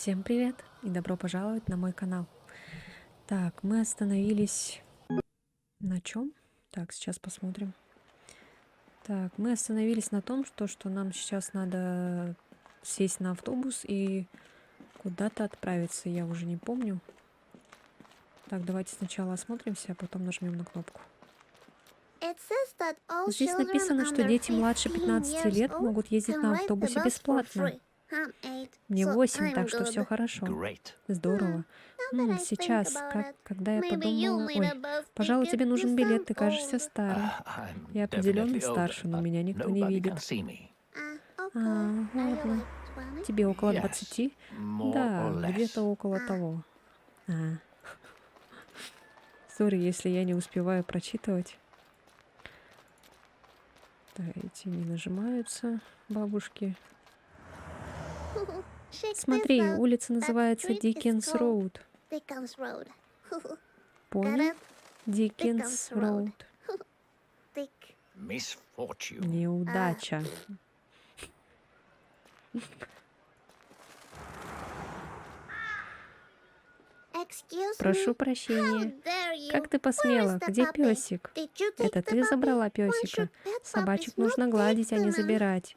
Всем привет и добро пожаловать на мой канал. Так, мы остановились на чем? Так, сейчас посмотрим. Так, мы остановились на том, что нам сейчас надо сесть на автобус и куда-то отправиться. Я уже не помню. Так, давайте сначала осмотримся, а потом нажмем на кнопку. Здесь написано, что дети младше 15 лет могут ездить на автобусе бесплатно. Мне 8, так что все хорошо. Здорово. Сейчас, когда я подумала... Ой, пожалуй, тебе нужен билет, ты кажешься старым. Я определенно старше, но меня никто не видит. Ладно. Тебе около 20? Да, где-то около того. Сори, если я не успеваю прочитывать. Да, эти не нажимаются, бабушки. Смотри, улица называется Диккенс Роуд. Понял? Диккенс Роуд. Неудача. Прошу прощения. Как ты посмела? Где песик? Это ты забрала песика? Собачек нужно гладить, а не забирать.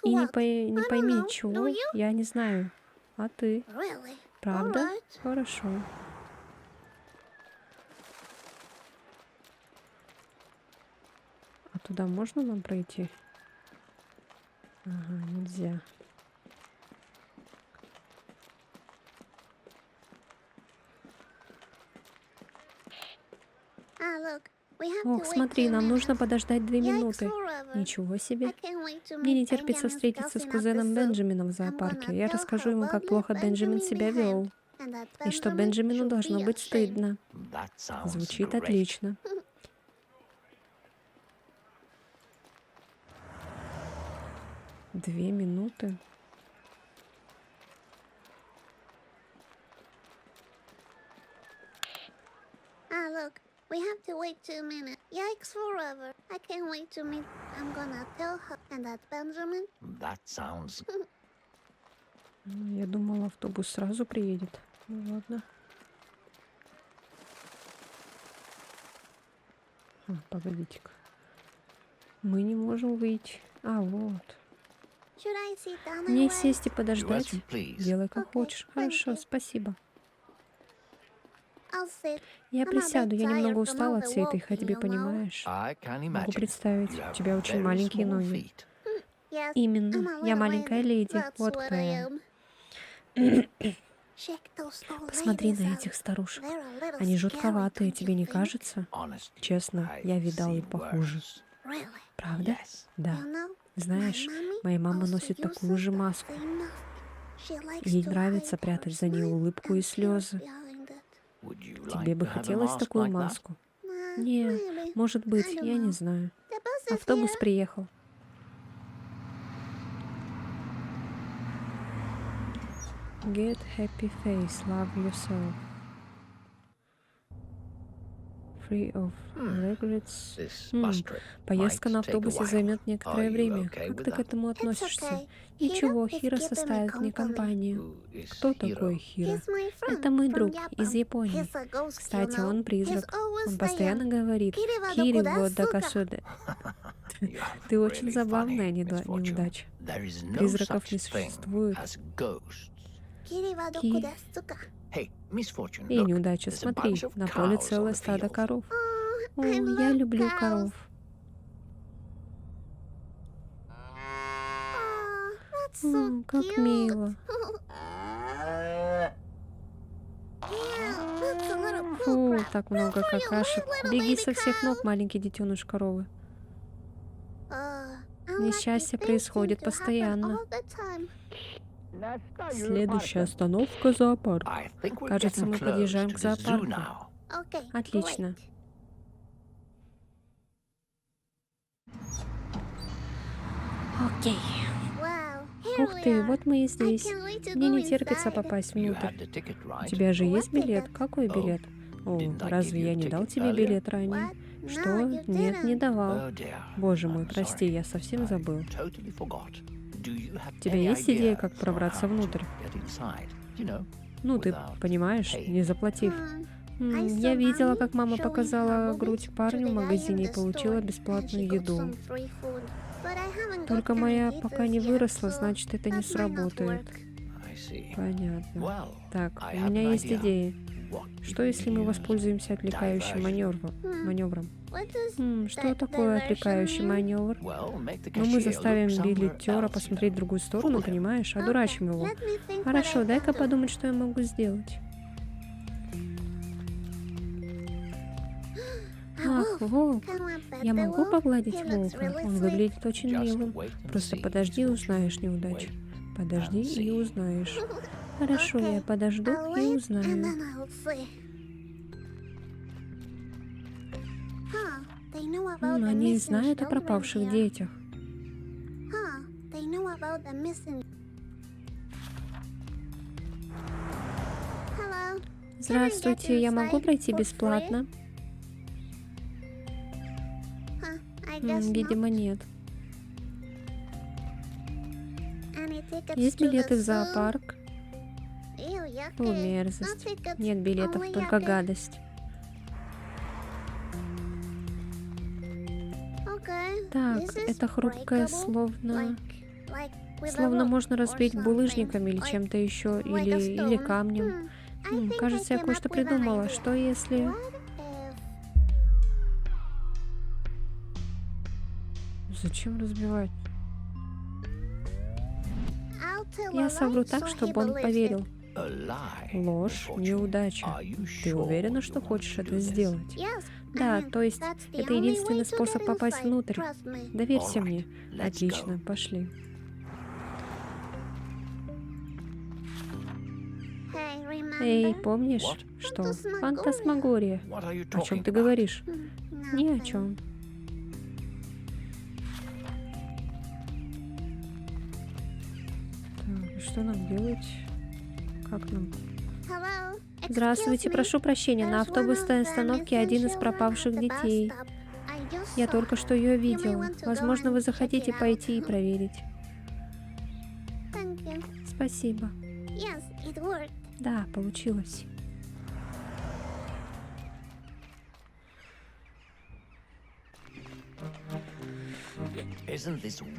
И не пойми, чего, я не знаю. А ты? Правда? Хорошо. А туда можно нам пройти? Ага, нельзя. Ох, смотри, нам нужно подождать 2 минуты. Ничего себе. Мне не терпится встретиться с кузеном Бенджамином в зоопарке. Я расскажу ему, как плохо Бенджамин себя вел. И что Бенджамину должно быть стыдно. Звучит отлично. Две минуты. We have to wait 2 minutes. Yikes forever. I can't wait to meet. I'm gonna tell her. And that's Benjamin. That sounds... Я думала, автобус сразу приедет. Ну ладно. Погодите-ка. Мы не можем выйти. Вот. Мне сесть и подождать? Делай как хочешь. Хорошо, спасибо. Я присяду, я немного устала от всей этой ходьбы, понимаешь? Могу представить, у тебя очень маленькие ноги. Именно, я маленькая леди, вот кто я. Посмотри на этих старушек. Они жутковатые, тебе не кажется? Честно, я видал и похуже. Правда? Да. Знаешь, моя мама носит такую же маску. Ей нравится прятать за ней улыбку и слезы. Тебе бы хотелось такую маску? Не, может быть, я не знаю. Автобус приехал. Get happy face, love yourself. Free of regrets. Поездка на автобусе займет некоторое время. Как ты к этому относишься? Ничего, Хиро составит мне компанию. Кто такой Хиро? Это мой друг из Японии. Кстати, он призрак. Он постоянно говорит «Кири вот дакасуде». Ты очень забавная неудача. Призраков не существует. Эй, неудача, смотри, на поле целое стадо коров. О, я люблю коров. Как мило. Фу, так много какашек. Беги со всех ног, маленький детеныш коровы. Несчастье происходит постоянно. Следующая остановка — зоопарк. Кажется, мы подъезжаем к зоопарку. Отлично. Окей. Ух ты, вот мы и здесь. Мне не терпится попасть внутрь. У тебя же есть билет? Какой билет? О, разве я не дал тебе билет ранее? Что? Нет, не давал. Боже мой, прости, я совсем забыл. У тебя есть идея, как пробраться внутрь? Ну, ты понимаешь, не заплатив. Я видела, как мама показала грудь парню в магазине и получила бесплатную еду. Только моя пока не выросла, значит, это не сработает. Понятно. Так, у меня есть идея. Что, если мы воспользуемся отвлекающим маневром? Что такое отвлекающий маневр? Ну, мы заставим билетера посмотреть в другую сторону, понимаешь? Одурачим его. Хорошо, дай-ка подумать, что я могу сделать. Ах, волк. Я могу погладить волка? Он выглядит очень милым. Просто подожди и узнаешь, неудачу. Подожди и узнаешь. Хорошо, я подожду и узнаю. Они знают о пропавших детях. Здравствуйте, я могу пройти бесплатно? Видимо, нет. Есть билеты в зоопарк? О, мерзость. Нет билетов, только гадость. Так, это хрупкое, словно можно разбить булыжниками или чем-то еще, или камнем. Кажется, я кое-что придумала. Что если... Зачем разбивать? Я совру так, чтобы он поверил. Ложь, неудача. Ты уверена, что хочешь это сделать? Да, то есть это единственный способ попасть внутрь. Доверься мне. Отлично, пошли. Эй, помнишь, что? Фантасмагория. О чем ты говоришь? Ни о чем. Так, что нам делать? Как нам? Здравствуйте, прошу прощения, на автобусной остановке один из пропавших детей. Я только что ее видела. Возможно, вы захотите пойти и проверить. Спасибо. Да, получилось.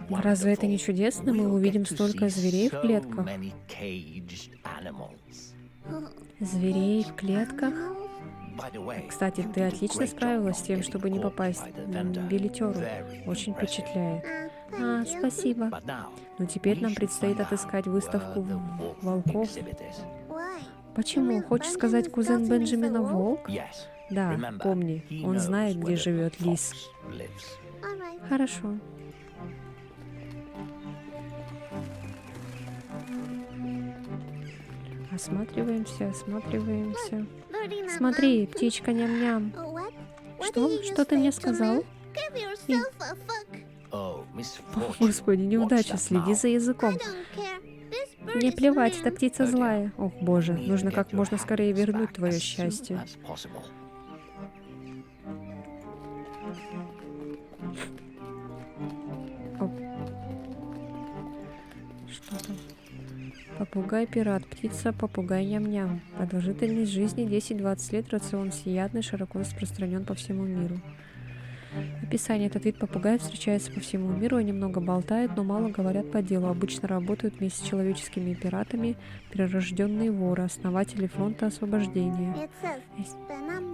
Разве это не чудесно? Мы увидим столько зверей в клетках. Зверей в клетках? Кстати, ты отлично справилась с тем, чтобы не попасть билетеру. Очень впечатляет. Спасибо. Но теперь нам предстоит отыскать выставку волков. Почему? Хочешь сказать, кузен Бенджамина волк? Да, помни, он знает, где живет лис. Хорошо. Осматриваемся. Смотри, птичка ням-ням. Что? Что ты мне сказал? О, Господи, неудача, следи за языком. Мне плевать, эта птица злая. Ох, боже, нужно как можно скорее вернуть твое счастье. Что там? Попугай-пират, птица, попугай ням-ням. Продолжительность жизни 10-20 лет, рацион всеядный, широко распространен по всему миру. Описание. Этот вид попугая встречается по всему миру, они много болтают, но мало говорят по делу. Обычно работают вместе с человеческими пиратами, перерожденные воры, основатели фронта освобождения.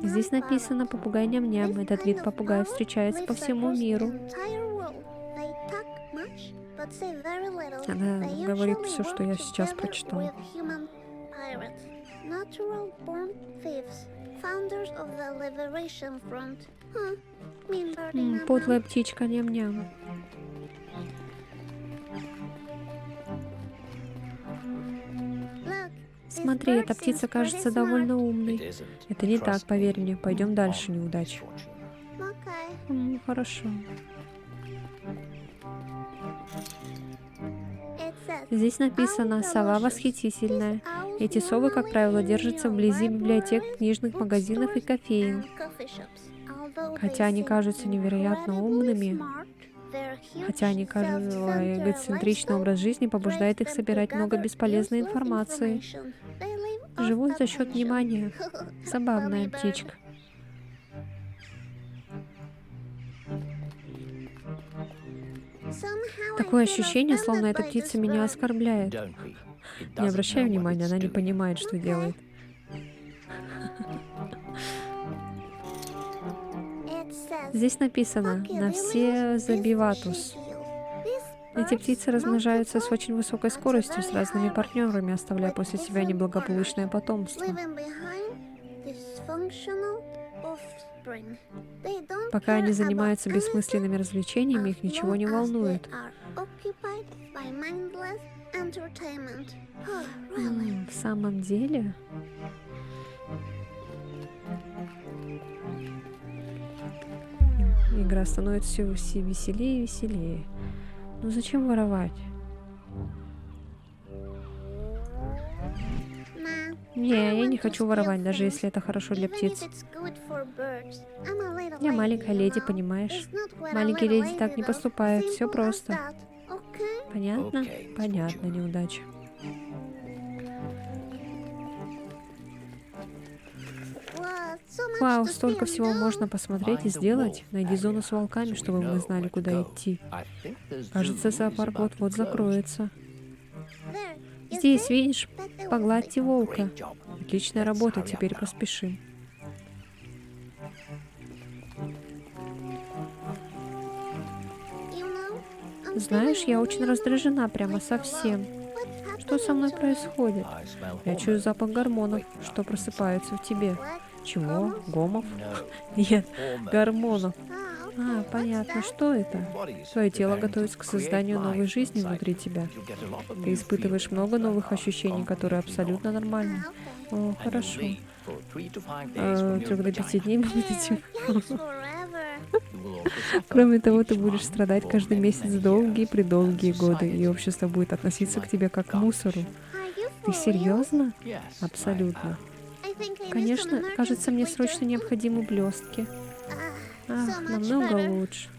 Здесь написано попугай ням-ням. Этот вид попугая встречается по всему миру. Она говорит все, что я сейчас прочитала. Подлая птичка ням-ням. Смотри, эта птица кажется довольно умной. Это не так, поверь мне. Пойдем дальше, неудача. Хорошо. Здесь написано «Сова восхитительная». Эти совы, как правило, держатся вблизи библиотек, книжных магазинов и кофеен. Хотя они кажутся невероятно умными, Хотя эгоцентричный образ жизни побуждает их собирать много бесполезной информации. Живут за счет внимания. Забавная птичка. Такое ощущение, словно эта птица меня оскорбляет. Не обращай внимания, она не понимает, что делает. Здесь написано «на все забиватус». Эти птицы размножаются с очень высокой скоростью, с разными партнерами, оставляя после себя неблагополучное потомство. Пока они занимаются бессмысленными развлечениями, их ничего не волнует. В самом деле? Игра становится все веселее и веселее. Ну зачем воровать? Не, я не хочу воровать, даже если это хорошо для птиц. Я маленькая леди, понимаешь? Маленькие леди так не поступают, все просто. Понятно? Понятно, неудача. Вау, столько всего можно посмотреть и сделать. Найди зону с волками, чтобы мы знали, куда идти. Кажется, зоопарк вот-вот закроется. Здесь, видишь, погладьте волка. Отличная работа, теперь поспешим. Знаешь, я очень раздражена прямо совсем. Что со мной происходит? Я чую запах гормонов, что просыпаются в тебе. Чего? Гомов? Нет, гормонов. А, понятно, что это? Твое тело готовится к созданию новой жизни внутри тебя. Ты испытываешь много новых ощущений, которые абсолютно нормальны. О, хорошо. 3 до 5 дней мы будете. Кроме того, ты будешь страдать каждый месяц долгие-предолгие годы, и общество будет относиться к тебе как к мусору. Ты серьезно? Абсолютно. Конечно, кажется, мне срочно необходимы блестки. Ах, намного лучше.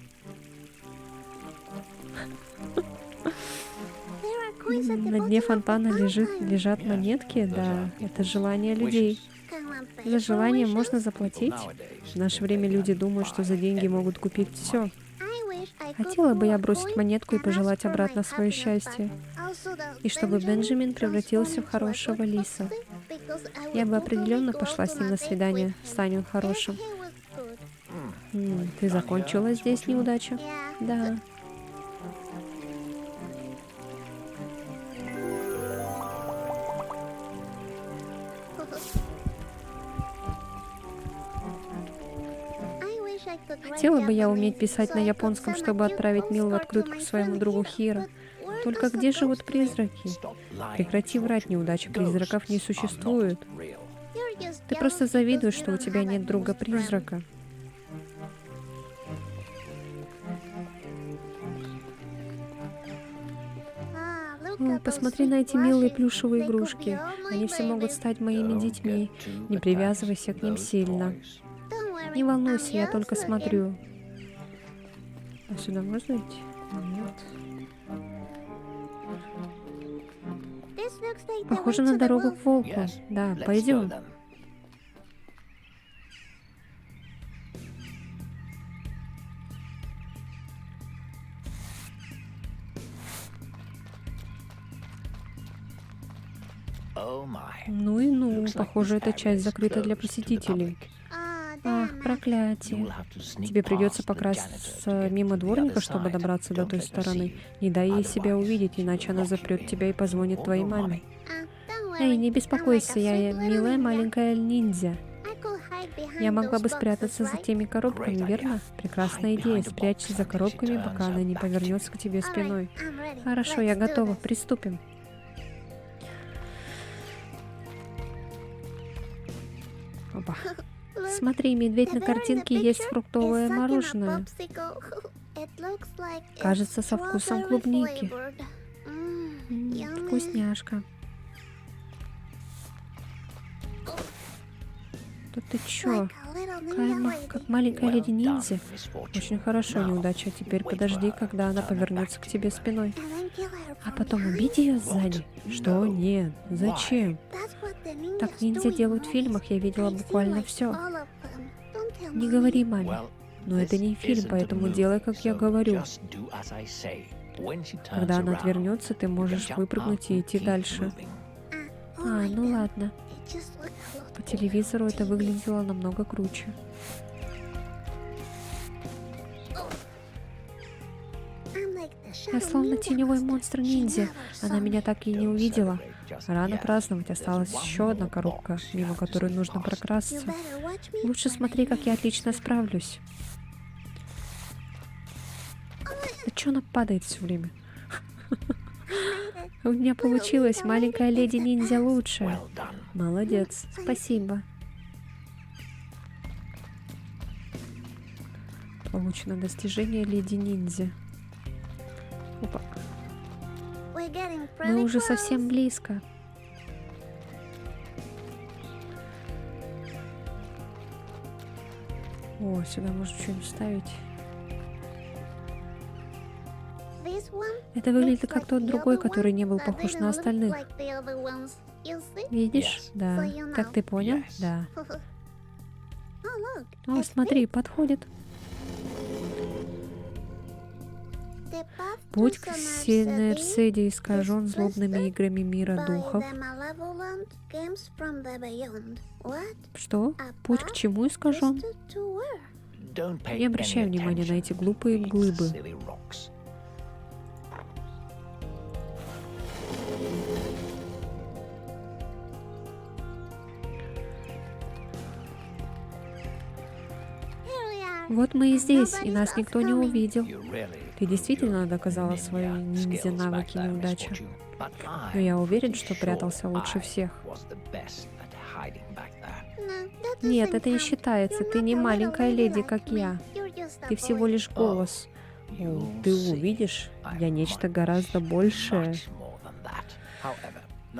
На дне фонтана лежат монетки, да, это желание людей. За желание можно заплатить. В наше время люди думают, что за деньги могут купить все. Хотела бы я бросить монетку и пожелать обратно свое счастье. И чтобы Бенджамин превратился в хорошего лиса. Я бы определенно пошла с ним на свидание, стань он хорошим. Ты закончила здесь, неудача? Да. Хотела бы я уметь писать на японском, чтобы отправить милую открытку своему другу Хиро. Только где живут призраки? Прекрати врать, неудача, призраков не существует. Ты просто завидуешь, что у тебя нет друга-призрака. О, посмотри на эти милые плюшевые игрушки. Они все могут стать моими детьми. Не привязывайся к ним сильно. Не волнуйся, я только смотрю. А сюда можно идти? Нет. Похоже на дорогу к волку. Да, пойдем. Ну и ну, похоже, эта часть закрыта для посетителей. Ах, проклятие. Тебе придется покраситься мимо дворника, чтобы добраться до той стороны. Не дай ей себя увидеть, иначе она запрет тебя и позвонит твоей маме. Эй, не беспокойся, я милая маленькая ниндзя. Я могла бы спрятаться за теми коробками, верно? Прекрасная идея. Спрячься за коробками, пока она не повернется к тебе спиной. Хорошо, я готова. Приступим. Опа. Смотри, медведь, на картинке есть фруктовое мороженое. Кажется, со вкусом клубники. Вкусняшка. Да ты чё? Как маленькая леди-ниндзя. Очень хорошо, неудача. Теперь подожди, когда она повернется к тебе спиной. А потом убить ее сзади? Что? Нет. Зачем? Так ниндзя делают в фильмах, я видела буквально все. Не говори маме. Но это не фильм, поэтому делай, как я говорю. Когда она отвернется, ты можешь выпрыгнуть и идти дальше. А, ну ладно. По телевизору это выглядело намного круче. Я словно теневой монстр-ниндзя. Она меня так и не увидела. Рано праздновать, осталась еще одна коробка, мимо которой нужно прокрасться. Лучше смотри, как я отлично справлюсь. Да чё она падает все время? У меня получилось, маленькая леди-ниндзя лучшая. Молодец, спасибо. Получено достижение леди-ниндзя. Опа. Мы уже совсем близко. О, сюда можно что-нибудь ставить. Это выглядит как тот другой, который не был похож на остальных. Видишь? Да. Как ты понял? Да. О, смотри, подходит. Путь к Синерседе искажен злобными играми мира духов. Что? Путь к чему искажен? Не обращай внимания на эти глупые глыбы. Вот мы и здесь, и нас никто не увидел. Ты действительно доказала свои ниндзя-навыки неудачи. Но я уверен, что прятался лучше всех. Нет, это не считается. Ты не маленькая леди, как я. Ты всего лишь голос. О, ты увидишь, я нечто гораздо большее.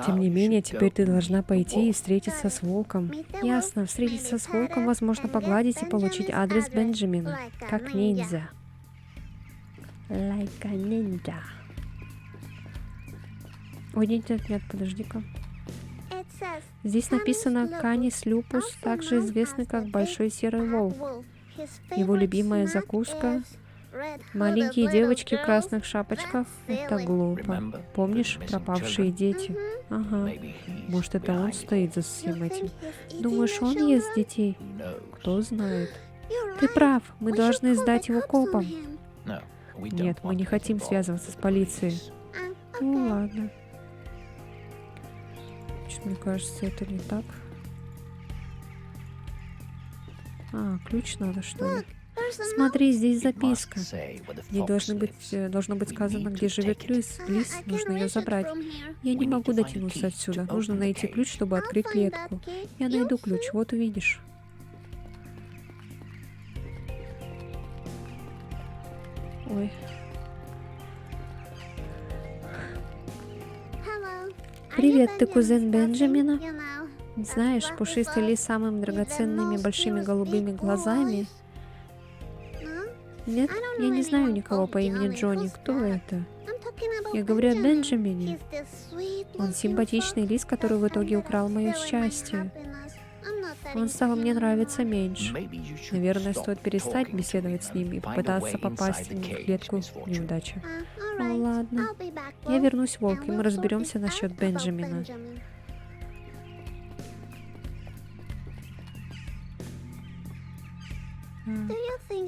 Тем не менее, теперь ты должна пойти и встретиться с волком. Ясно, встретиться с волком, возможно, погладить и получить адрес Бенджамина. Как ниндзя. Like a ninja. Ой, нет, подожди-ка. Здесь написано Канис люпус, также известный как Большой Серый Волк. Его любимая закуска — маленькие девочки в красных шапочках. Это глупо. Помнишь, пропавшие дети? Ага. Может, это он стоит за всем этим? Думаешь, он ест детей? Кто знает. Ты прав, мы должны сдать его копам. Нет, мы не хотим связываться с полицией. Ну ладно. Мне кажется, это не так. А, ключ надо, что ли? Смотри, здесь записка. Здесь должно быть сказано, где живет Лис. Нужно ее забрать. Я не могу дотянуться отсюда. Нужно найти ключ, чтобы открыть клетку. Я найду ключ, вот увидишь. Ой. Привет, ты кузен Бенджамина? Знаешь, пушистый лис с самыми драгоценными большими голубыми глазами. Нет, я не знаю никого по имени Джонни. Кто это? Я говорю о Бенджамине. Он симпатичный лис, который в итоге украл мое счастье. Он стал мне нравиться меньше. Наверное, стоит перестать беседовать с ним и попытаться попасть в клетку неудачи. Ну ладно. Я вернусь, Волк, и мы разберемся насчет Бенджамина.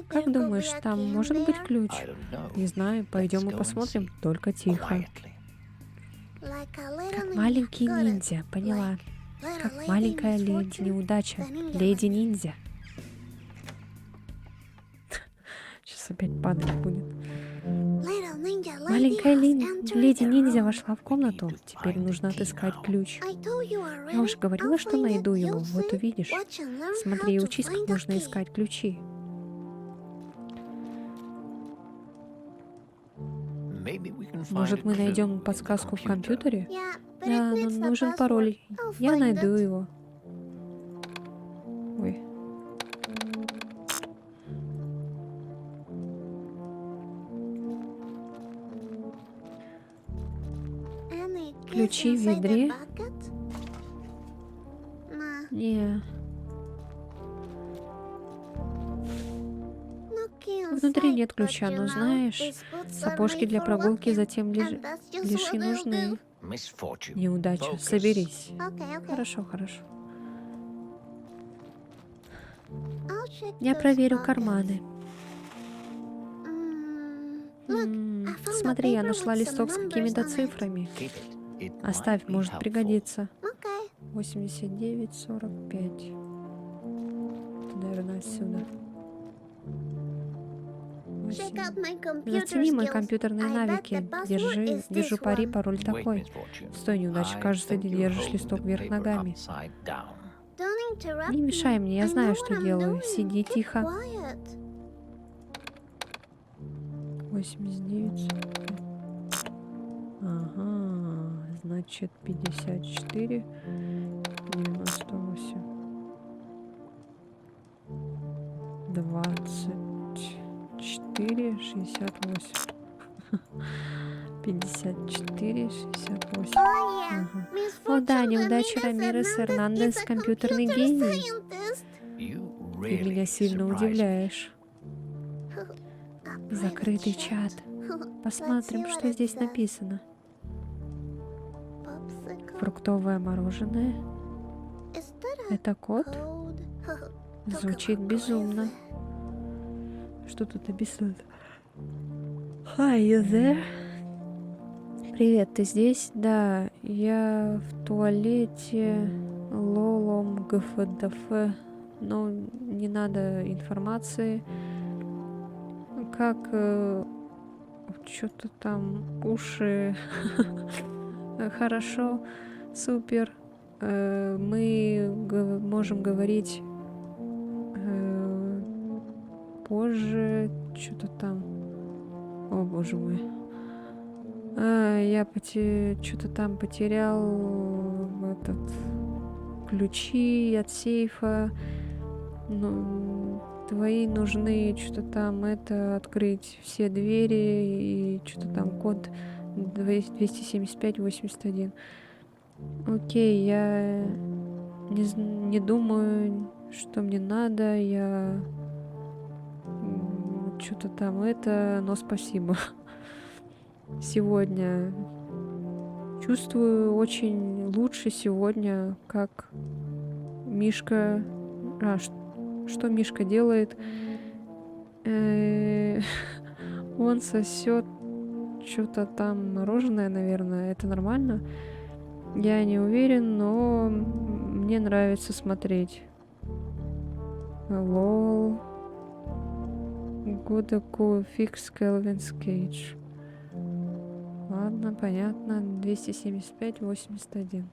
Как думаешь, там может быть ключ? Не знаю, пойдем и посмотрим, только тихо. Как маленький ниндзя, поняла. Как маленькая леди неудача, леди-ниндзя. Сейчас опять падать будет. Маленькая леди-ниндзя вошла в комнату. Теперь нужно отыскать ключ. Я уже говорила, что найду его. Вот увидишь. Смотри и учись, как нужно искать ключи. Может, мы найдем подсказку в компьютере? Да, но нужен пароль. Я найду его. Ой. Any keys Ключи в inside the ведре? bucket? Nah, Не. no key Внутри inside, нет but ключа, you но know, знаешь, these boots are сапожки made для for прогулки walking, затем and that's just лишь и what they'll нужны. do. Неудача, соберись. Okay. Хорошо, хорошо. I'll check Я those проверю pockets. карманы. Look, I found a Смотри, я paper нашла with some листок с numbers какими-то on it. цифрами. Оставь, может пригодиться. Okay. 89, 45. Это, наверное, отсюда. Check out my computer Зацени мои skills. компьютерные I bet навыки. the password is Держу this пари, one. пароль такой. Стой, неудача, кажется, ты держишь листок вверх ногами. Don't interrupt Не мешай мне, я I знаю, know что what I'm делаю. doing. Сиди Keep тихо. quiet. 89. Ага, значит 54, 98, 24, 68. 54, 68. Oh yeah. Ага. Miss О да, Fortune неудача Ramirez Рамирес Hernandez Эрнандес, is a компьютерный computer гений. scientist. Ты меня сильно удивляешь. A Закрытый private чат. chat. Посмотрим, Let's see что what it здесь says. написано. Popsicle. Фруктовое мороженое. Is that a Это код? code? Звучит Talk about безумно. crazy. Что тут написано? Hi, you there? Привет, ты здесь? Да, я в туалете. Лолом ГФДФ. Но не надо информации. Как что-то там уши. Хорошо, супер. Мы можем говорить позже. Что-то там. О, боже мой. Я что-то там потерял ключи от сейфа. Ну, твои нужны что-то там открыть все двери и что-то там код 275-81. Окей, я не думаю, что мне надо, я что-то там но спасибо. Сегодня чувствую очень лучше сегодня, как Мишка... что Мишка делает? Он сосет что-то там мороженое, наверное. Это нормально? Я не уверен, но мне нравится смотреть. Лол. Года фикс Келвинс Кейдж. Ладно, понятно. 275-81.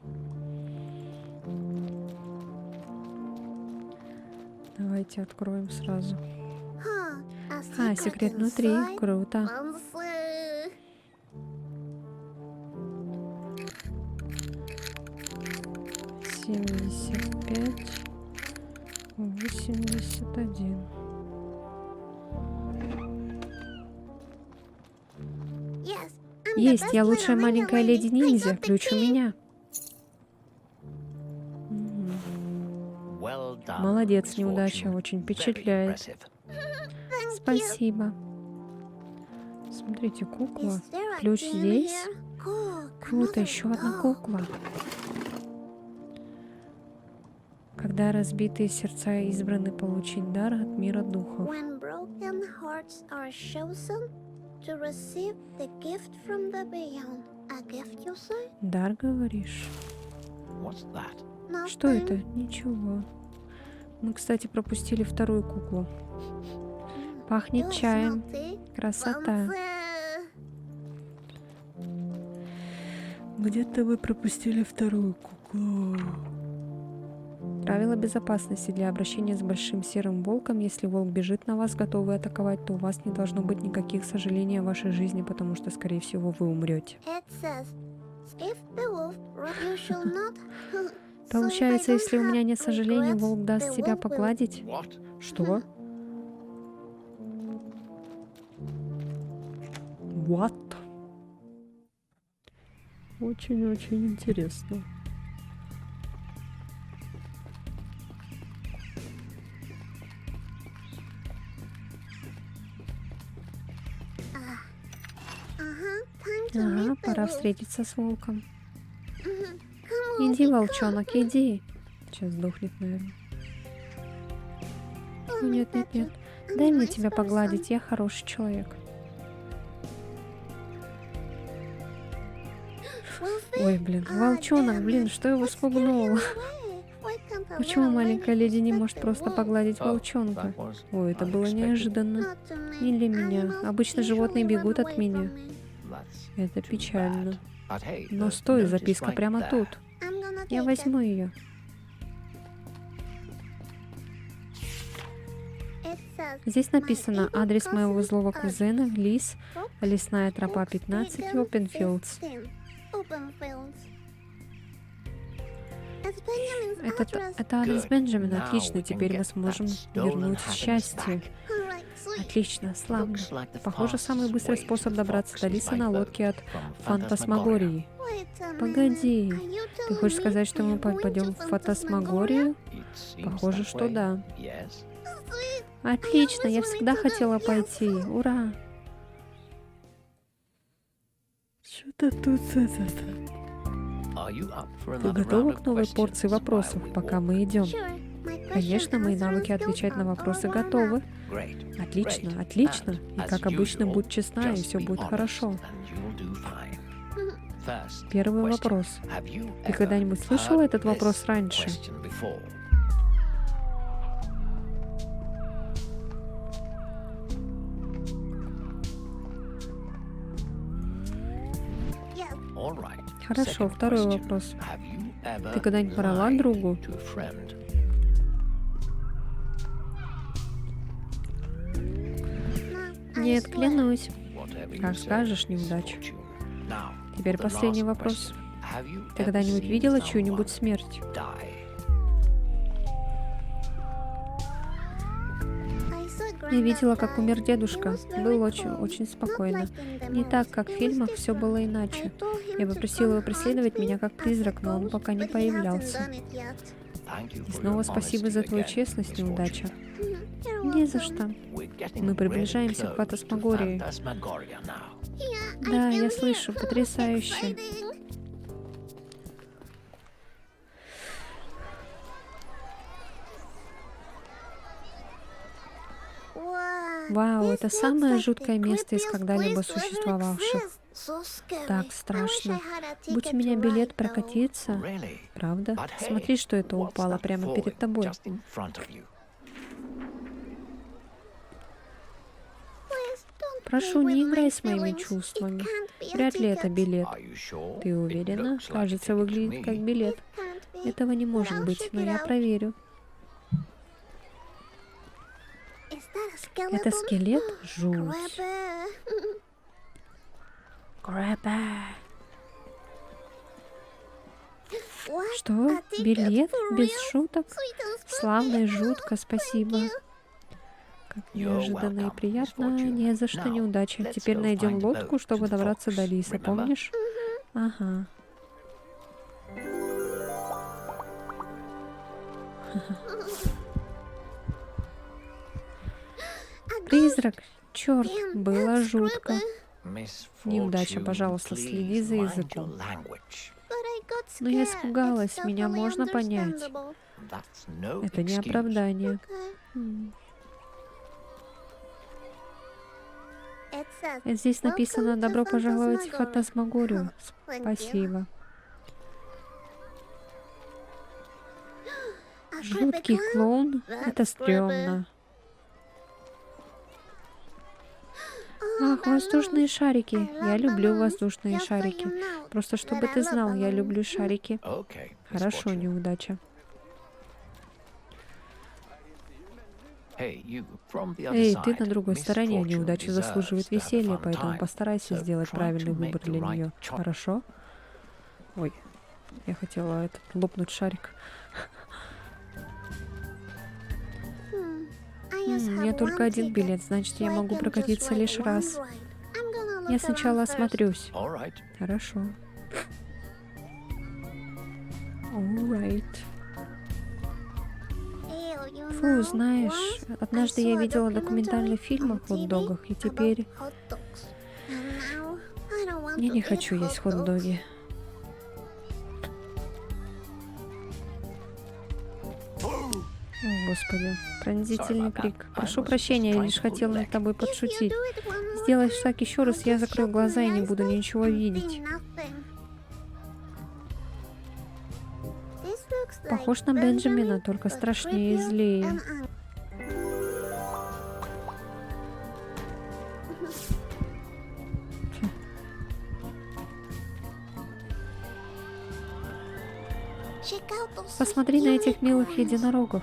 Давайте откроем сразу. Секрет внутри. Круто. 75, 81. Есть, я лучшая маленькая леди-ниндзя. Ключ у меня. Молодец, неудача. Очень впечатляет. Спасибо. Смотрите, кукла. Ключ здесь. Круто, еще одна кукла. Когда разбитые сердца избраны получить дар от мира духов. Дар, говоришь? Что это? Ничего. Мы, кстати, пропустили вторую куклу. Пахнет чаем. Красота. Где-то вы пропустили вторую куклу. Правила безопасности для обращения с большим серым волком. Если волк бежит на вас, готовый атаковать, то у вас не должно быть никаких сожалений о вашей жизни, потому что, скорее всего, вы умрете. Получается, если у меня нет сожалений, волк даст себя погладить? Что? What? Очень-очень интересно. Ага, пора встретиться с волком. Иди, волчонок, иди. Сейчас сдохнет, наверное. О, нет, нет, нет. Дай мне тебя погладить, я хороший человек. Ой, блин, волчонок, блин, что его спугнуло? Почему маленькая леди не может просто погладить волчонка? Ой, это было неожиданно. Не для меня. Обычно животные бегут от меня. Это печально. Но стой, записка прямо тут. Я возьму ее. Здесь написано адрес моего злого кузена, Лис, лесная тропа 15, Опенфилдс. Это адрес Бенджамина. Отлично, теперь мы сможем вернуть счастье. Отлично, славно. Похоже, самый быстрый способ добраться до Лиса на лодке от Фантасмагории. Погоди, ты хочешь сказать, что мы попадем в Фантасмагорию? Похоже, что да. Отлично, я всегда хотела пойти. Ура! Что-то тут... Ты готова к новой порции вопросов, пока мы идем? Конечно, мои навыки отвечать на вопросы готовы. Отлично, отлично. И как обычно, будь честна, и все будет хорошо. Первый вопрос. Ты когда-нибудь слышала этот вопрос раньше? Хорошо, второй вопрос. Ты когда-нибудь врала другу? Нет, клянусь. Как скажешь, неудача. Теперь последний вопрос. Ты когда-нибудь видела чью-нибудь смерть? Я видела, как умер дедушка. Было очень спокойно. Не так, как в фильмах, все было иначе. Я попросила его преследовать меня как призрак, но он пока не появлялся. И снова спасибо за твою честность, неудача. Не за что. Мы приближаемся к Фантасмагории. Да, я слышу, потрясающе. Вау, это самое жуткое место из когда-либо существовавших. Так страшно. Будь у меня билет прокатиться. Правда? Смотри, что это упало прямо перед тобой. Прошу, не играй с моими чувствами. Вряд ли это билет. Ты уверена? Кажется, выглядит как билет. Этого не может быть, но я проверю. Это скелет? Жуть. Грэббэ. Что? Билет? Без шуток? Славно и жутко, спасибо. Как неожиданно и приятно. Не за что, неудача. Теперь найдем лодку, чтобы добраться до Лиса, помнишь? Ага. Призрак? Черт, было жутко. Неудача, пожалуйста, следи за языком. Но я испугалась, меня можно понять. Это не оправдание. Здесь написано «Добро пожаловать в Фантасмагорию». Спасибо. Жуткий клоун? Это стрёмно. Ах, воздушные шарики. Я люблю воздушные шарики. Просто чтобы ты знал, я люблю шарики. Хорошо, неудача. Эй, ты на другой стороне. Неудача заслуживает веселья, поэтому постарайся сделать правильный выбор для нее. Хорошо? Ой. Я хотела этот лопнуть шарик. У У меня только один билет, значит, я могу прокатиться лишь раз. Я сначала осмотрюсь. Хорошо. Alright. Фу, знаешь, однажды я видела документальный фильм о хот-догах, и теперь я не хочу есть хот-доги. О, Господи, пронзительный крик. Прошу прощения, я лишь хотел над тобой подшутить. Сделаешь так еще раз, я закрою глаза и не буду ничего видеть. Похож на Бенджамина, только страшнее и злее. Посмотри на этих милых единорогов.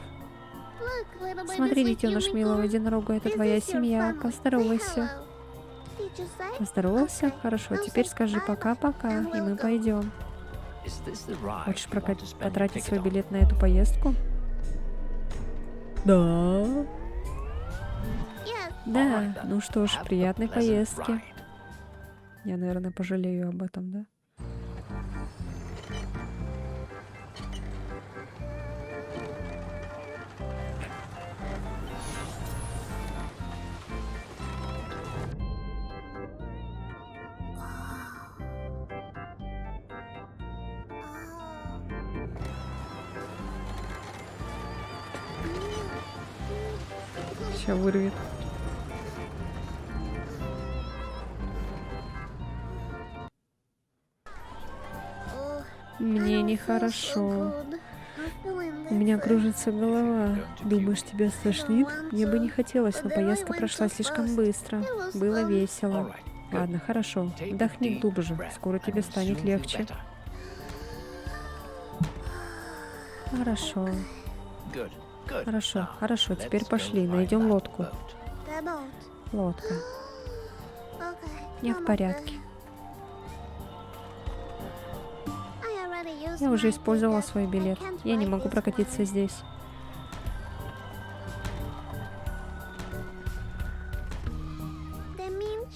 Смотри, детеныш милого единорога, это твоя семья. Поздоровайся. Поздоровался? Хорошо, теперь скажи пока-пока, и мы пойдем. Хочешь потратить свой билет на эту поездку? Да. Да, ну что ж, приятной поездки. Я, наверное, пожалею об этом, да? Сейчас вырвет. Мне нехорошо. У меня кружится голова. Думаешь, тебя стошнит? Мне бы не хотелось, но поездка прошла слишком быстро. Было весело. Ладно, хорошо. Вдохни глубже. Скоро тебе станет легче. Хорошо. Хорошо, хорошо. Теперь пошли. Найдем лодку. Лодка. Я в порядке. Я уже использовала свой билет. Я не могу прокатиться здесь.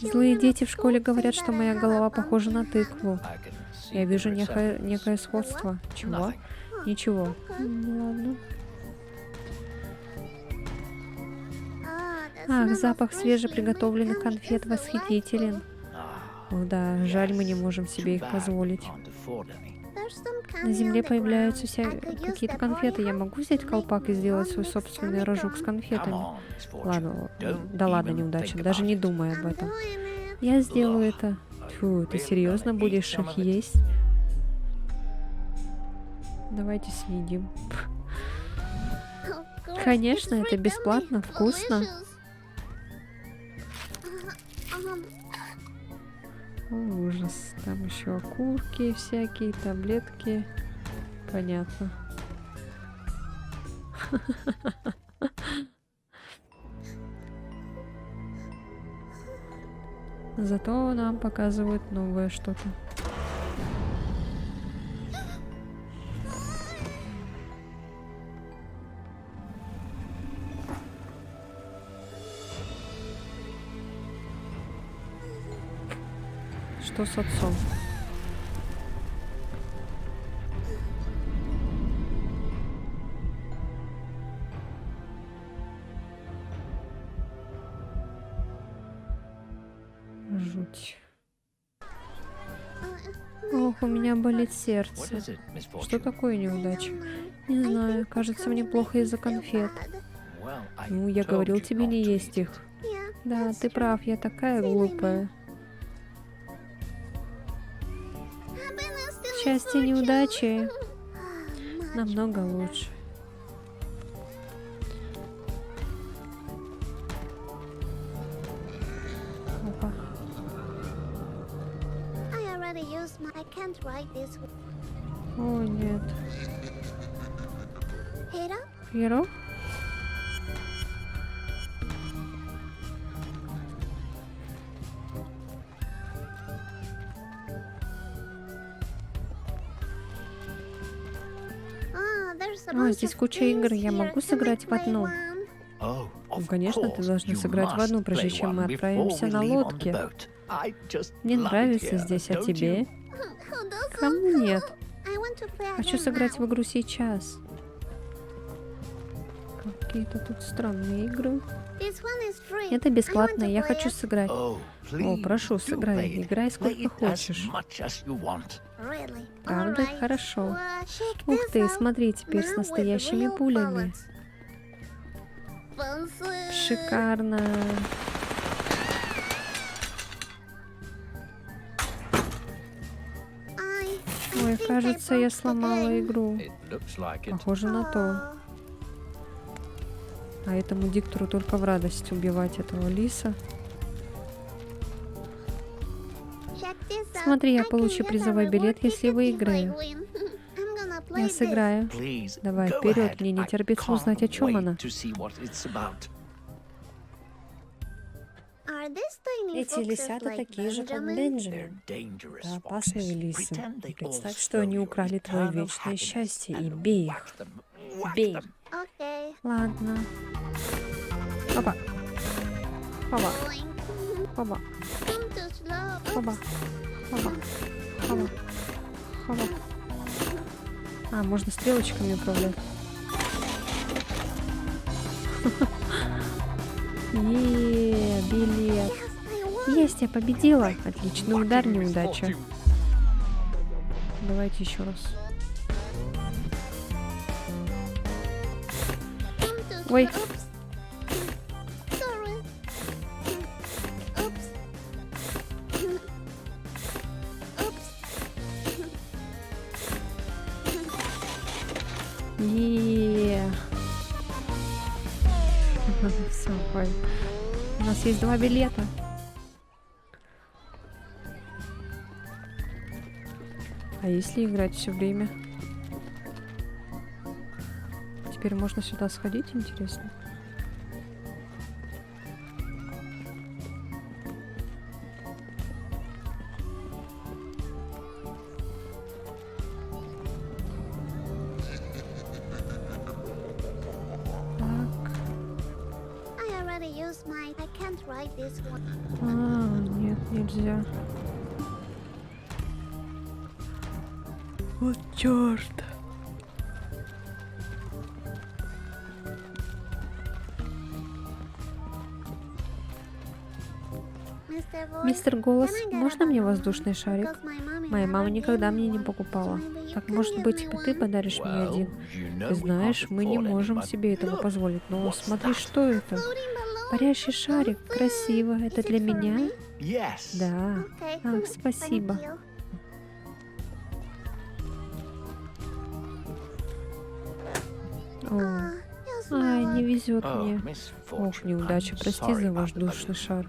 Злые дети в школе говорят, что моя голова похожа на тыкву. Я вижу некое сходство. Чего? Ничего. Ладно. Ах, запах свежеприготовленных конфет восхитителен. О, да, жаль, мы не можем себе их позволить. На земле появляются какие-то конфеты. Я могу взять колпак и сделать свой собственный рожок с конфетами? Ладно, да ладно, неудача. Даже не думай об этом. Я сделаю это. Фу, ты серьезно будешь их есть? Давайте съедим. Конечно, это бесплатно, вкусно. О, ужас. Там еще окурки всякие, таблетки. Понятно. Зато нам показывают новое что-то. Что с отцом? Жуть. Ох, у меня болит сердце. Что такое неудача? Не знаю, кажется, мне плохо из-за конфет. Ну, я говорил тебе не есть их. Да, ты прав, я такая глупая. Счастье неудачи намного лучше. Опа. О, нет. Хиро? О, здесь куча игр, я могу сыграть в одну? Ну, конечно, ты должна сыграть в одну, прежде чем мы отправимся на лодке. Мне нравится здесь, а тебе? Кому нет? Хочу сыграть в игру сейчас. Какие-то тут странные игры. Это бесплатно, я хочу сыграть. О, прошу, сыграй. Играй сколько хочешь. Правда? Хорошо. Ух ты, смотри, теперь с настоящими пулями. Шикарно. Ой, кажется, я сломала игру. Похоже на то. А этому диктору только в радость убивать этого лиса. Смотри, я получу призовой билет, если выиграю. Я сыграю. Давай вперед, мне не терпится узнать, о чем она. Эти лисята такие же, как Бенджамин. Это опасные лисы. Представь, что они украли твое вечное счастье, и бей их. Бей. Ладно. Опа. Опа. Опа. Опа. Опа. Опа. Опа. А, можно стрелочками управлять. Билет. Есть, я победила. Отличный удар, неудача. Давайте еще раз. Ой. Все, хватит. У нас есть 2 билета. А если играть все время? Теперь можно сюда сходить, интересно. Нет, нельзя. Вот черт. Мистер Голос, можно мне воздушный шарик? Моя мама никогда мне не покупала. Так, может быть, ты подаришь мне один? Ты знаешь, мы не можем себе этого позволить. Но смотри, что это? Парящий шарик. Красиво. Это для меня? Да. Ах, спасибо. О. Ай, не везет мне. Ох, неудача. Прости за воздушный шар.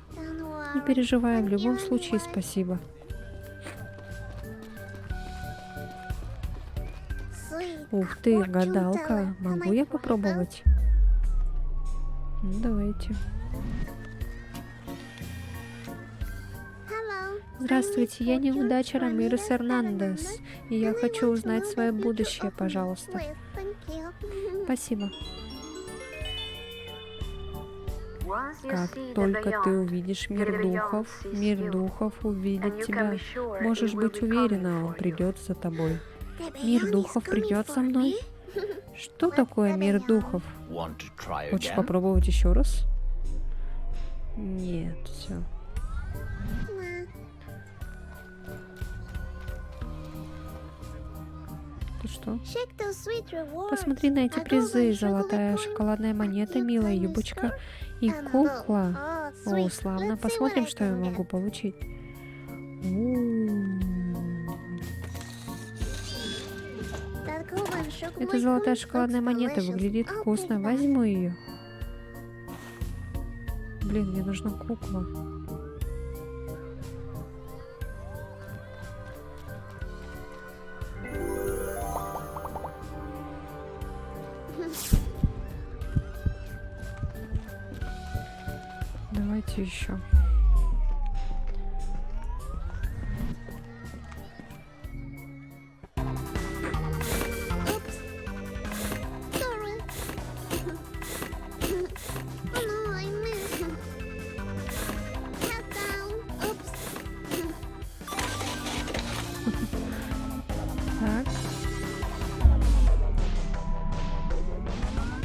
Не переживай, в любом случае спасибо. Ух ты, гадалка. Могу я попробовать? Ну, давайте. Здравствуйте, я неудача Рамирес Эрнандес, и я хочу узнать свое будущее, пожалуйста. Спасибо. Как только ты увидишь мир духов увидит тебя. Можешь быть уверена, он придет за тобой. Мир духов придет за мной? Что такое мир духов? Хочешь попробовать еще раз? Нет, все. Ты что? Посмотри на эти призы. Золотая шоколадная монета, милая юбочка и кукла. О, славно. Посмотрим, что я могу получить. Эта золотая шоколадная монета выглядит вкусно. Возьму ее. Блин, мне нужна кукла. Давайте еще.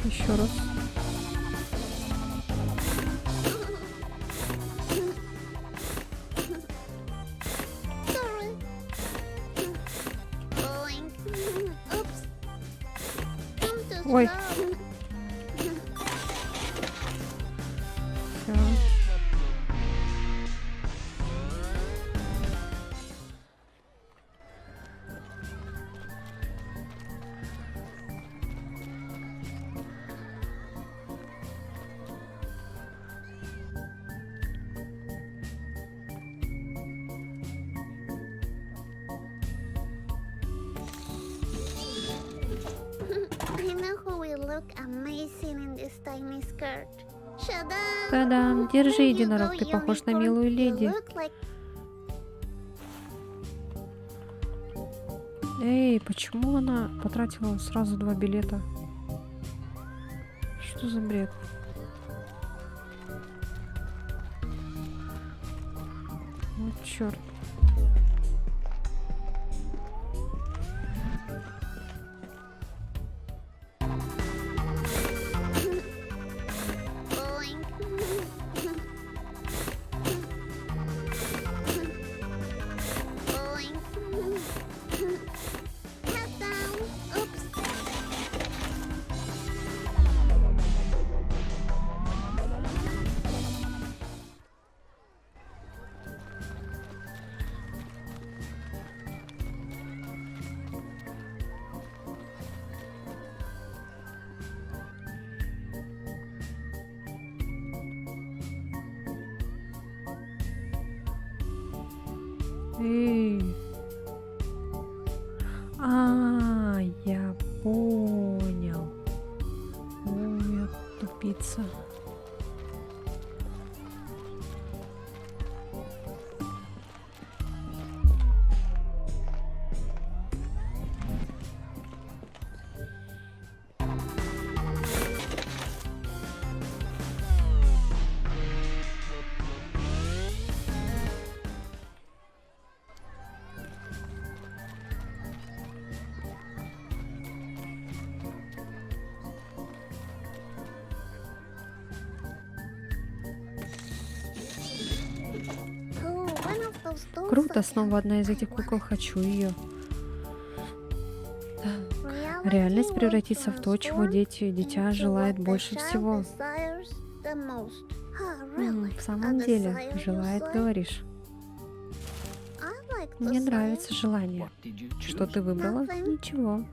Еще раз. Sorry. Boink. Oops. I'm too Ой. slow. Всё. I know who will look amazing in this tiny skirt. Shadam! Та-дам! Держи, There you единорог, go, ты похож на unicorn. милую You леди. look like Эй, почему она потратила сразу 2 билета? Что за бред? Вот черт. boink. Boink. Head down. Oops. Эй. Я понял. Ой, я тупица. Oh, one of those dolls Круто, again. снова одна из этих кукол, хочу ее. Reality Реальность will превратится в то, чего transform дитя into желает what the больше child всего. desires the most. Really? В самом A деле, desire, you желает, say? говоришь. I like Мне desire. нравится желание. Что ты выбрала? Nothing. Ничего.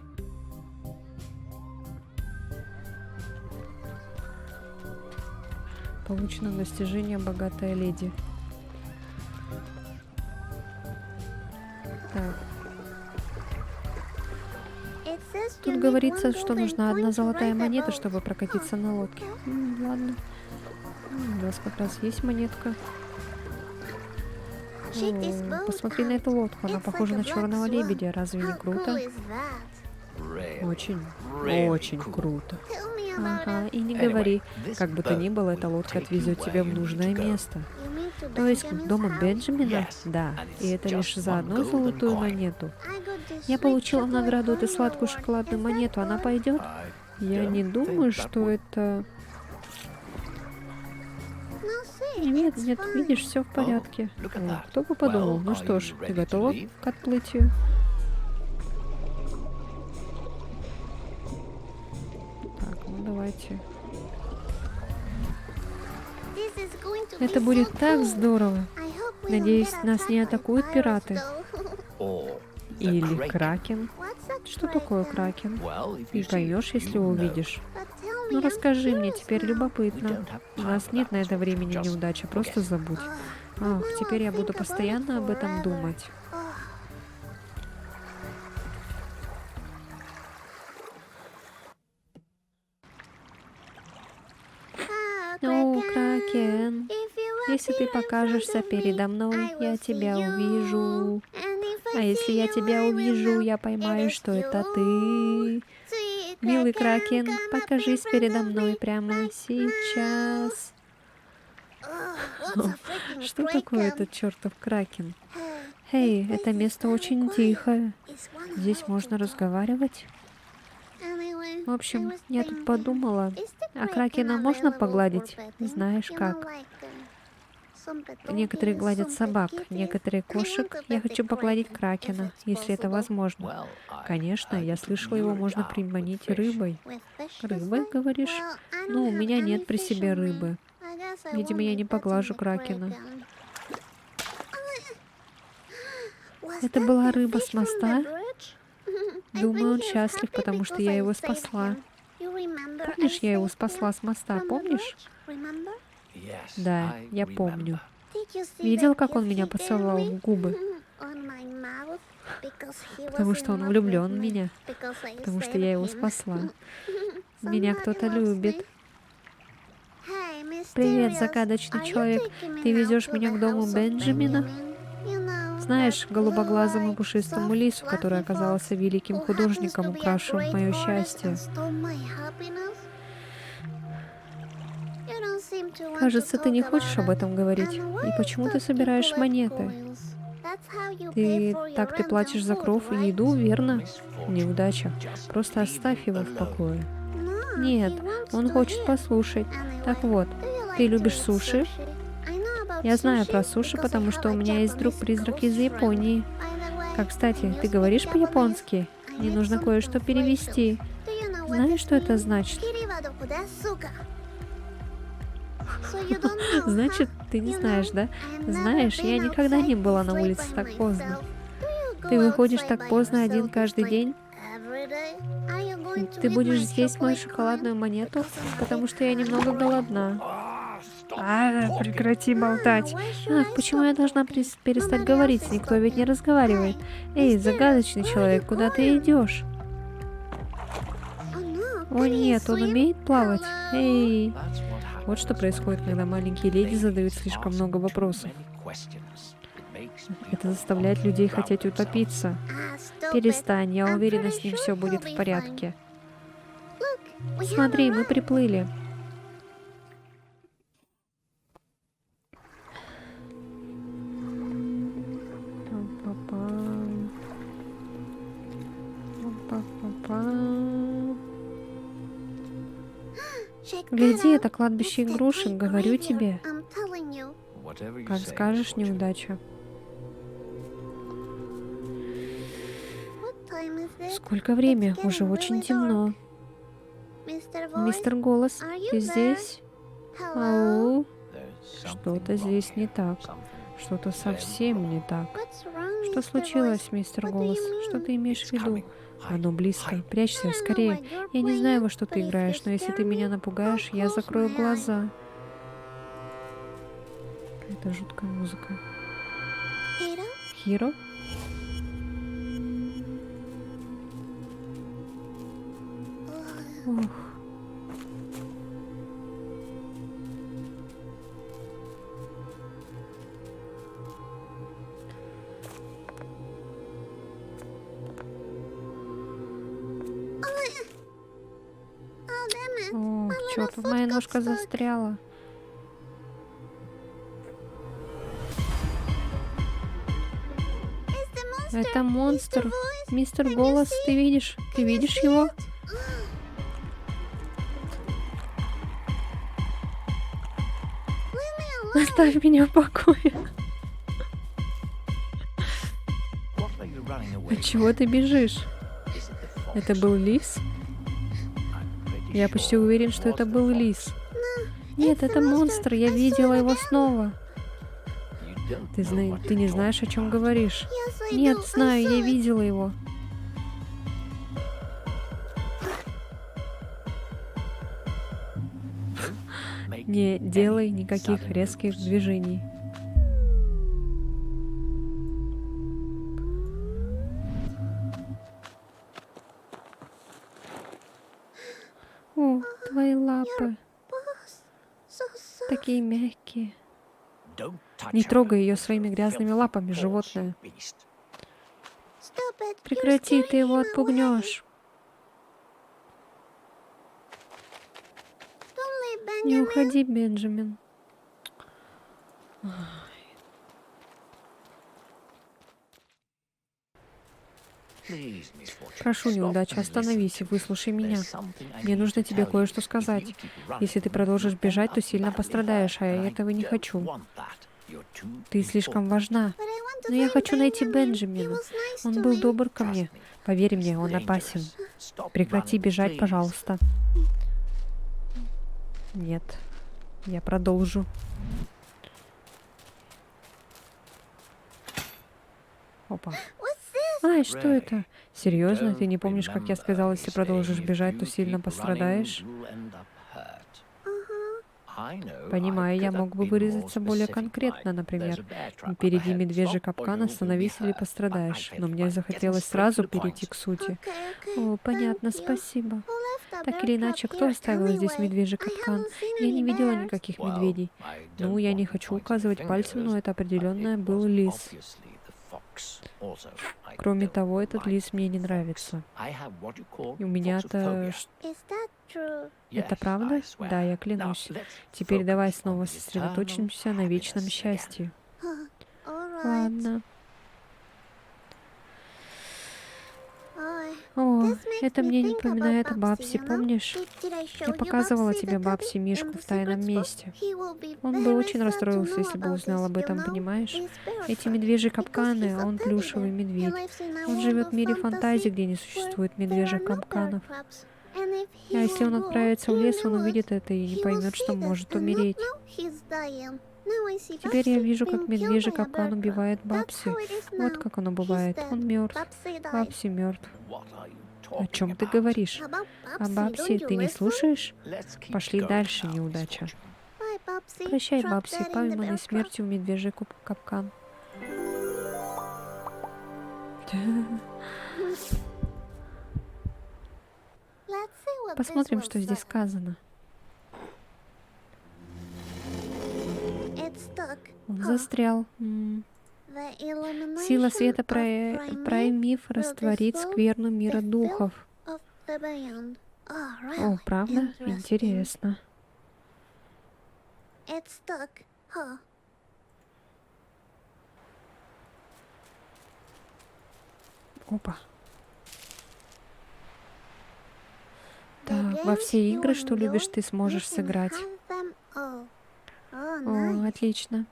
Получено достижение «Богатая леди». Так, It says you тут need говорится, one что golden нужна одна coin to золотая ride the монета, boat. чтобы прокатиться на лодке. Ладно. У нас как раз есть монетка. Check this О, boat посмотри на out. эту лодку, она It's похожа like a на black черного swan. лебедя. Разве не How круто? cool is that? Очень, Really очень cool. круто. Tell me about Ага, it. и не Anyway, говори. this Как бы то ни boat было, эта will лодка take you отвезет тебя where в you need нужное to go. место. You mean to То есть к Benjamin's дому house? Бенджамина? Yes, Да. and И it's это лишь just за one одну golden золотую coin. монету. I got this Я sweet получила chocolate награду, эту coin сладкую reward. шоколадную Is that монету. Она good? пойдет? I Я не don't думаю, think that что would- это... No, see, Нет, it's нет, fine. видишь, все в порядке. look at О, that. кто бы подумал. Well, Ну are что ж, you ты ready to готова leave? к отплытию? Так, ну давайте. This is going to Это be будет so так cool. здорово. I hope we don't Надеюсь, get нас не attacked by атакуют pirates, пираты. though. Or the Или Kraken. кракен. What's a Что такое kraken? кракен? Well, if Ты you see it, поймешь, если you'll know. увидишь. But tell me, Ну I'm расскажи мне, curious теперь now. любопытно. У нас нет на это времени неудачи, просто забудь. But Ах, now теперь I'll я буду think about it постоянно об этом forever. думать. Ugh. О, кракен. If you Если ты appear in покажешься front of передо me, мной, I я will тебя see you. увижу. And if А I если see я you, тебя I will увижу, know я it поймаю, is что это you. ты. Sweet Милый kraken, кракен, come up покажись in front передо of мной me прямо right сейчас. now. Ugh, what's a freaking Что такое kraken? этот чертов кракен? Hey, Эй, this это place is место very очень quiet. тихое. It's one Здесь hell можно to talk. разговаривать. Anyway, В общем, я тут подумала, а кракена можно погладить? Знаешь как? Некоторые гладят собак, некоторые кошек. Я хочу погладить кракена, если это возможно. Конечно, я слышала, его можно приманить рыбой. Рыбой, говоришь? Ну, у меня нет при себе рыбы. Видимо, я не поглажу кракена. Это была рыба с моста? Думаю, он счастлив, потому что я его спасла. Помнишь, я его спасла с моста, помнишь? Да, я помню. Видел, как он меня поцеловал в губы? Потому что он влюблен в меня. Потому что я его спасла. Меня кто-то любит. Привет, загадочный человек. Ты везешь меня к дому Бенджамина? Знаешь, голубоглазому пушистому лису, который оказался великим художником, украшил мое счастье. Кажется, ты не хочешь об этом говорить. И почему ты собираешь монеты? Ты платишь за кров и еду, верно? Неудача. Просто оставь его в покое. Нет, он хочет послушать. Так вот, ты любишь суши? Я знаю про суши, потому что у меня есть друг-призрак из Японии. Как, кстати, ты говоришь по-японски? Мне нужно кое-что перевести. Знаешь, что это значит? Значит, ты не знаешь, да? Знаешь, я никогда не была на улице так поздно. Ты выходишь так поздно один каждый день? Ты будешь съесть мою шоколадную монету, потому что я немного голодна. Прекрати болтать. Ах, почему я должна перестать говорить? Никто ведь не разговаривает. Эй, загадочный человек, куда ты идешь? О нет, он умеет плавать? Эй. Вот что происходит, когда маленькие леди задают слишком много вопросов. Это заставляет людей хотеть утопиться. Перестань, я уверена, с ним все будет в порядке. Смотри, мы приплыли. Гляди, это кладбище игрушек, говорю тебе. Как скажешь, неудача. Сколько время? Уже очень темно. Мистер Голос, ты здесь? Ау? Что-то здесь не так. Что-то совсем не так. Что случилось, мистер Голос? Что ты имеешь в виду? Оно близко. Прячься, скорее. Я не знаю, во что ты играешь, но если ты меня напугаешь, я закрою глаза. Это жуткая музыка. Хиро? Ох. О, черт, моя ножка застряла. Это монстр. Мистер Голос, ты видишь? Ты видишь его? Оставь меня в покое. От чего ты бежишь? Это был лис? Я почти уверен, что это был лис. Нет, это монстр. Я видела его снова. Ты не знаешь, о чем говоришь? Нет, знаю, я видела его. Не делай никаких резких движений. О, твои лапы. Такие мягкие. Не трогай ее своими грязными лапами, животное. Прекрати, ты его отпугнешь. Не уходи, Бенджамин. Прошу, неудача, остановись и выслушай меня. Мне нужно тебе кое-что сказать. Если ты продолжишь бежать, то сильно пострадаешь, а я этого не хочу. Ты слишком важна. Но я хочу найти Бенджамина. Он был добр ко мне. Поверь мне, он опасен. Прекрати бежать, пожалуйста. Нет. Я продолжу. Опа. Ай, что это? Серьезно? Ты не помнишь, как я сказала, если продолжишь бежать, то сильно пострадаешь? Понимаю, я мог бы выразиться более конкретно, например, не перейди медвежий капкан, остановись или пострадаешь. Но мне захотелось сразу перейти к сути. О, понятно, спасибо. Так или иначе, кто оставил здесь медвежий капкан? Я не видела никаких медведей. Ну, я не хочу указывать пальцем, но это определенно был лис. Кроме того, этот лис мне не нравится. И у меня-то... Это правда? Да, я клянусь. Теперь давай снова сосредоточимся на вечном счастье. Ладно. О, это мне не напоминает о Бабси, помнишь? Я показывала тебе Бабси Мишку в тайном месте. Он бы очень расстроился, если бы узнал об этом, понимаешь? Эти медвежьи капканы, а он плюшевый медведь. Он живет в мире фантазии, где не существует медвежьих капканов. А если он отправится в лес, он увидит это и не поймет, что может умереть. Теперь я вижу, как медвежий капкан убивает Бабси. Вот как оно бывает. Он мертв. Бабси мертв. О чем ты говоришь? А Бабси ты не слушаешь? Пошли дальше, неудача. Прощай, Бабси, пойманный смертью в медвежий капкан. Посмотрим, что здесь сказано. Он застрял. Сила света Праймиф растворит скверну мира духов. О, правда? Интересно. Опа. Так, во все игры, что любишь, ты сможешь сыграть. О, отлично.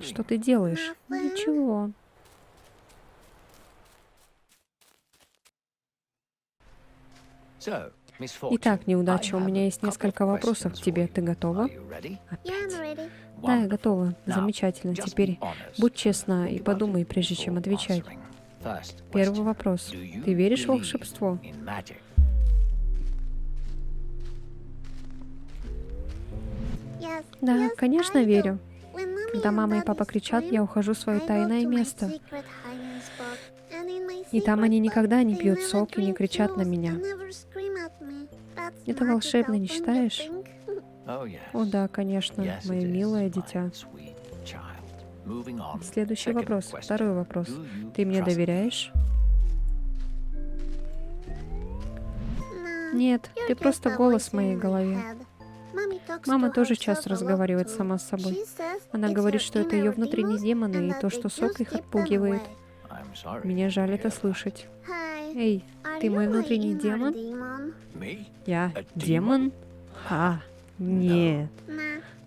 Что ты делаешь? Ничего. Итак, неудача, у меня есть несколько вопросов к тебе. Ты готова? Опять? Да, я готова. Замечательно. Теперь будь честна и подумай, прежде чем отвечать. Первый вопрос. Ты веришь в волшебство? Да, конечно, верю. Когда мама и папа кричат, я ухожу в свое тайное место. И там они никогда не пьют сок и не кричат на меня. Это волшебно, не считаешь? О да, конечно, мое милое дитя. Следующий вопрос. Второй вопрос. Ты мне доверяешь? Нет, ты просто голос в моей голове. Мама тоже часто разговаривает сама с собой. Она говорит, что это ее внутренние демоны, и то, что сок их отпугивает. Мне жаль это слышать. Эй, ты мой внутренний демон? Я демон? Нет.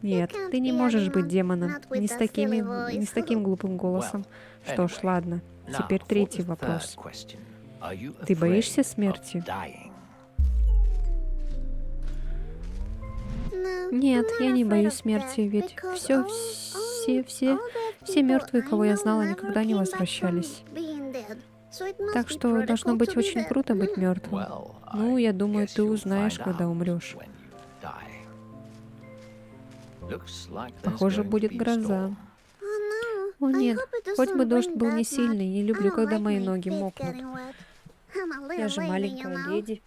Нет, ты не можешь быть демоном. Не с таким глупым голосом. Что ж, ладно. Теперь третий вопрос. Ты боишься смерти? Нет, я не боюсь смерти, ведь все мертвые, кого я знала, никогда не возвращались. Так что должно быть очень круто быть мертвым. Ну, я думаю, ты узнаешь, когда умрешь. Похоже, будет гроза. О нет, хоть бы дождь был не сильный, не люблю, когда мои ноги мокнут. Я же маленькая леди.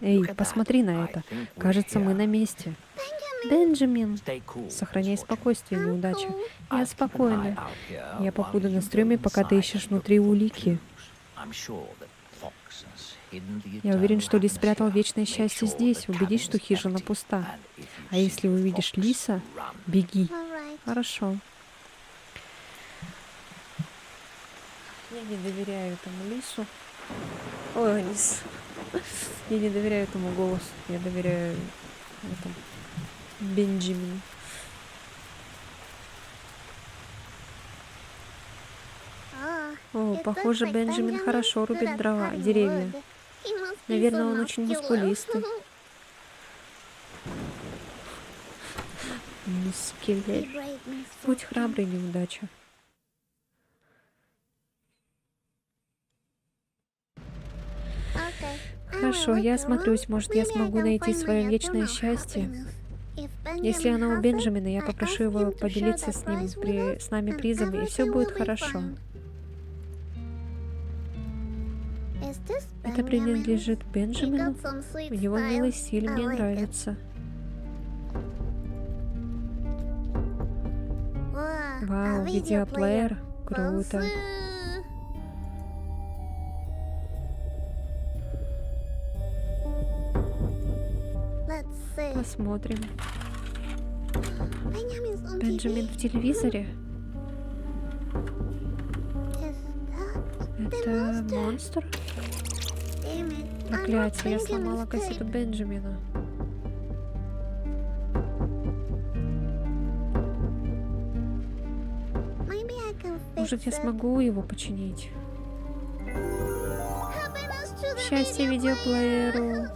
Эй, посмотри на это. Кажется, мы на месте. Бенджамин, сохраняй спокойствие, неудача. Я спокойна. Я побуду на стреме, пока ты ищешь внутри улики. Я уверен, что Лис спрятал вечное счастье здесь. Убедись, что хижина пуста. А если увидишь Лиса, беги. Хорошо. Я не доверяю этому лису. Ой, лис. Я не доверяю этому голосу. Я доверяю этому Бенджамину. О, похоже, Бенджамин хорошо рубит дрова, деревья. Наверное, он очень мускулистый. Скелет. Будь храбрый, неудача. Хорошо, я осмотрюсь. Может, я смогу найти свое вечное счастье. Если оно у Бенджамина, я попрошу его поделиться с нами призом, и все будет хорошо. Это принадлежит Бенджамину. У него милый стиль, мне нравится. Вау, видеоплеер. Круто. Посмотрим. Бенджамин в телевизоре? Это монстр? Проклятие, я сломала кассету Бенджамина. Может, я смогу его починить? Счастье видеоплееру.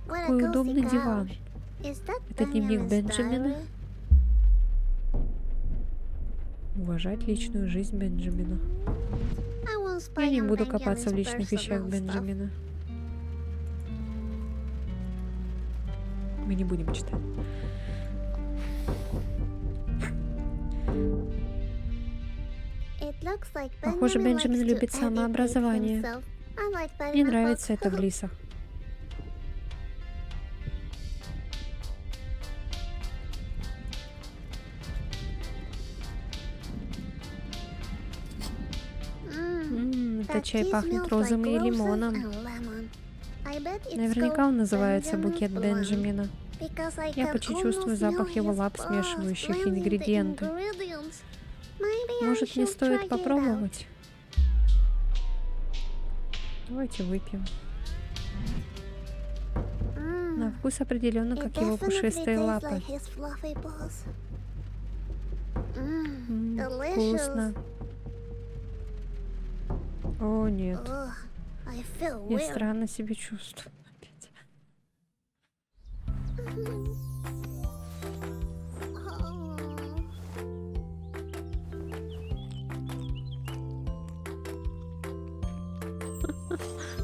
Какой удобный диван. Это дневник Бенджамина? Уважать личную жизнь Бенджамина. Я не буду копаться в личных вещах Бенджамина. Мы не будем читать. Похоже, Бенджамин любит самообразование. Мне нравится это в лисах. Этот чай пахнет розами и лимоном. Наверняка он называется букет Бенджамина. Я почти чувствую запах его лап, смешивающих ингредиенты. Может, мне стоит попробовать? Давайте выпьем. На вкус определенно, как его пушистые лапы. Вкусно. О, нет. Я странно себя чувствую. Опять.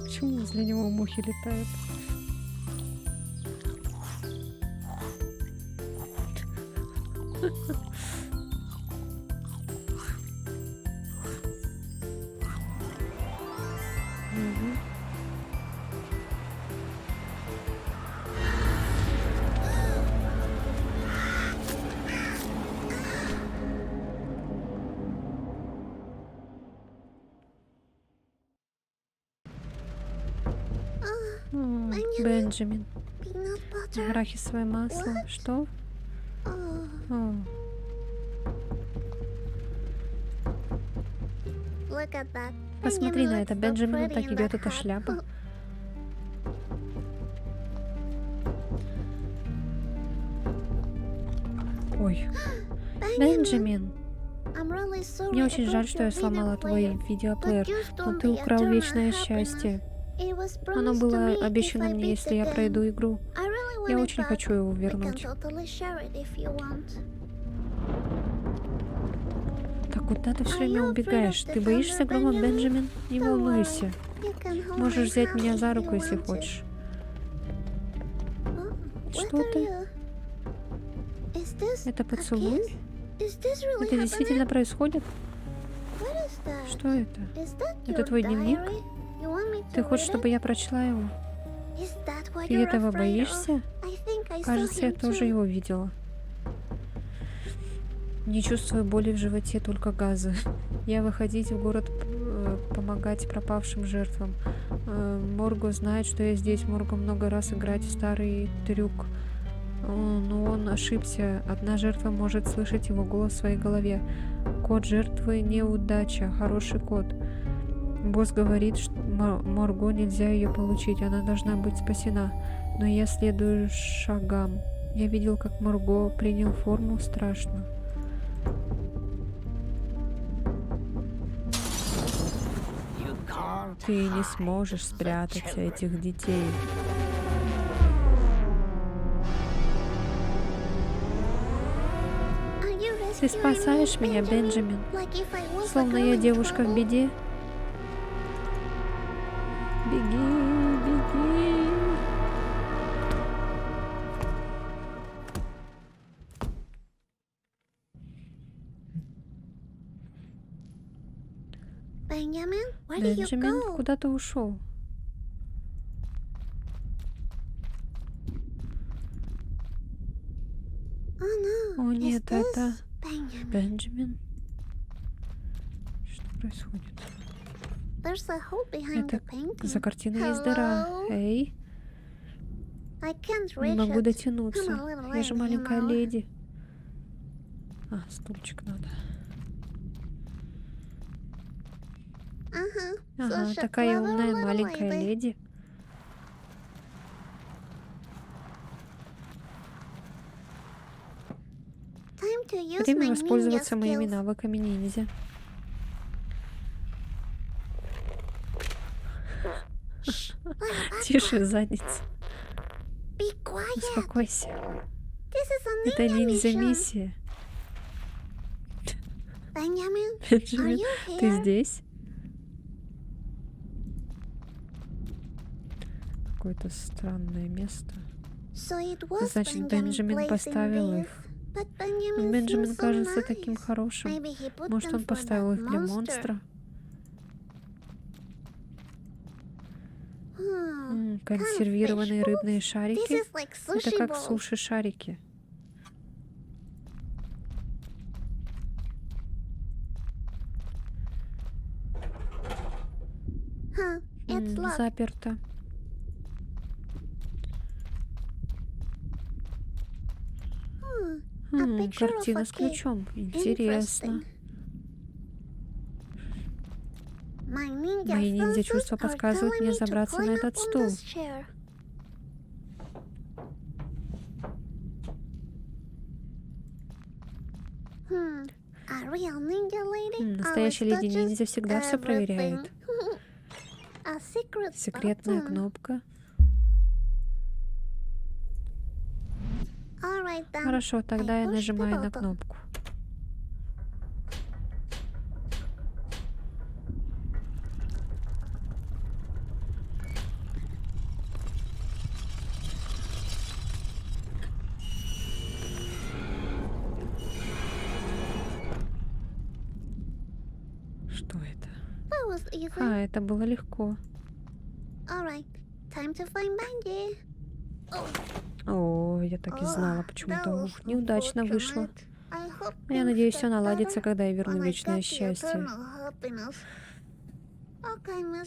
Почему возле него мухи летают? Бенджамин. Арахисовое масло. Что? О. Посмотри на это. Бенджамину так идет эта шляпа. Ой. Бенджамин. Мне очень жаль, что я сломала твой видеоплеер, но ты украл вечное счастье. Оно было обещано мне, если я пройду игру. Я очень хочу его вернуть. Так куда ты все время убегаешь? Ты боишься грома, Бенджамин? Не волнуйся. Можешь взять меня за руку, если хочешь. Что ты? Это поцелуй? Это действительно происходит? Что это? Это твой дневник? Ты хочешь, чтобы я прочла его? Ты этого боишься? Кажется, я тоже его видела. Не чувствую боли в животе, только газы. Я выходить в город помогать пропавшим жертвам. Морго знает, что я здесь. Морго много раз играть в старый трюк. но он ошибся. Одна жертва может слышать его голос в своей голове. Код жертвы — неудача. Хороший код. Босс говорит, что Марго нельзя ее получить. Она должна быть спасена. Но я следую шагам. Я видел, как Марго принял форму. Страшно. Ты не сможешь спрятать этих детей. Ты спасаешь меня, Бенджамин? Словно я девушка в беде. Беги, беги. Бенджамин, куда ты ушел? О нет, это Бенджамин. Что происходит? Это за картиной есть дыра. Эй, не могу дотянуться. Я же маленькая леди. А, стульчик надо. Ага, такая умная маленькая леди. Время воспользоваться моими навыками ниндзя. Тише, задница. Успокойся. Это ниндзя-миссия. Бенджамин, ты здесь? Какое-то странное место. Значит, Бенджамин поставил их. Но Бенджамин кажется таким хорошим. Может, он поставил их для монстра? Консервированные рыбные шарики? Это как суши-шарики. Заперто. Картина с ключом. Интересно. Мои ниндзя-чувства подсказывают мне забраться на этот стул. Настоящая леди-ниндзя всегда все проверяет. Секретная кнопка. Хорошо, тогда я нажимаю на кнопку. Что это? А, это было легко. О, я так и знала, почему-то неудачно вышло. Я надеюсь, все наладится, когда я верну вечное счастье.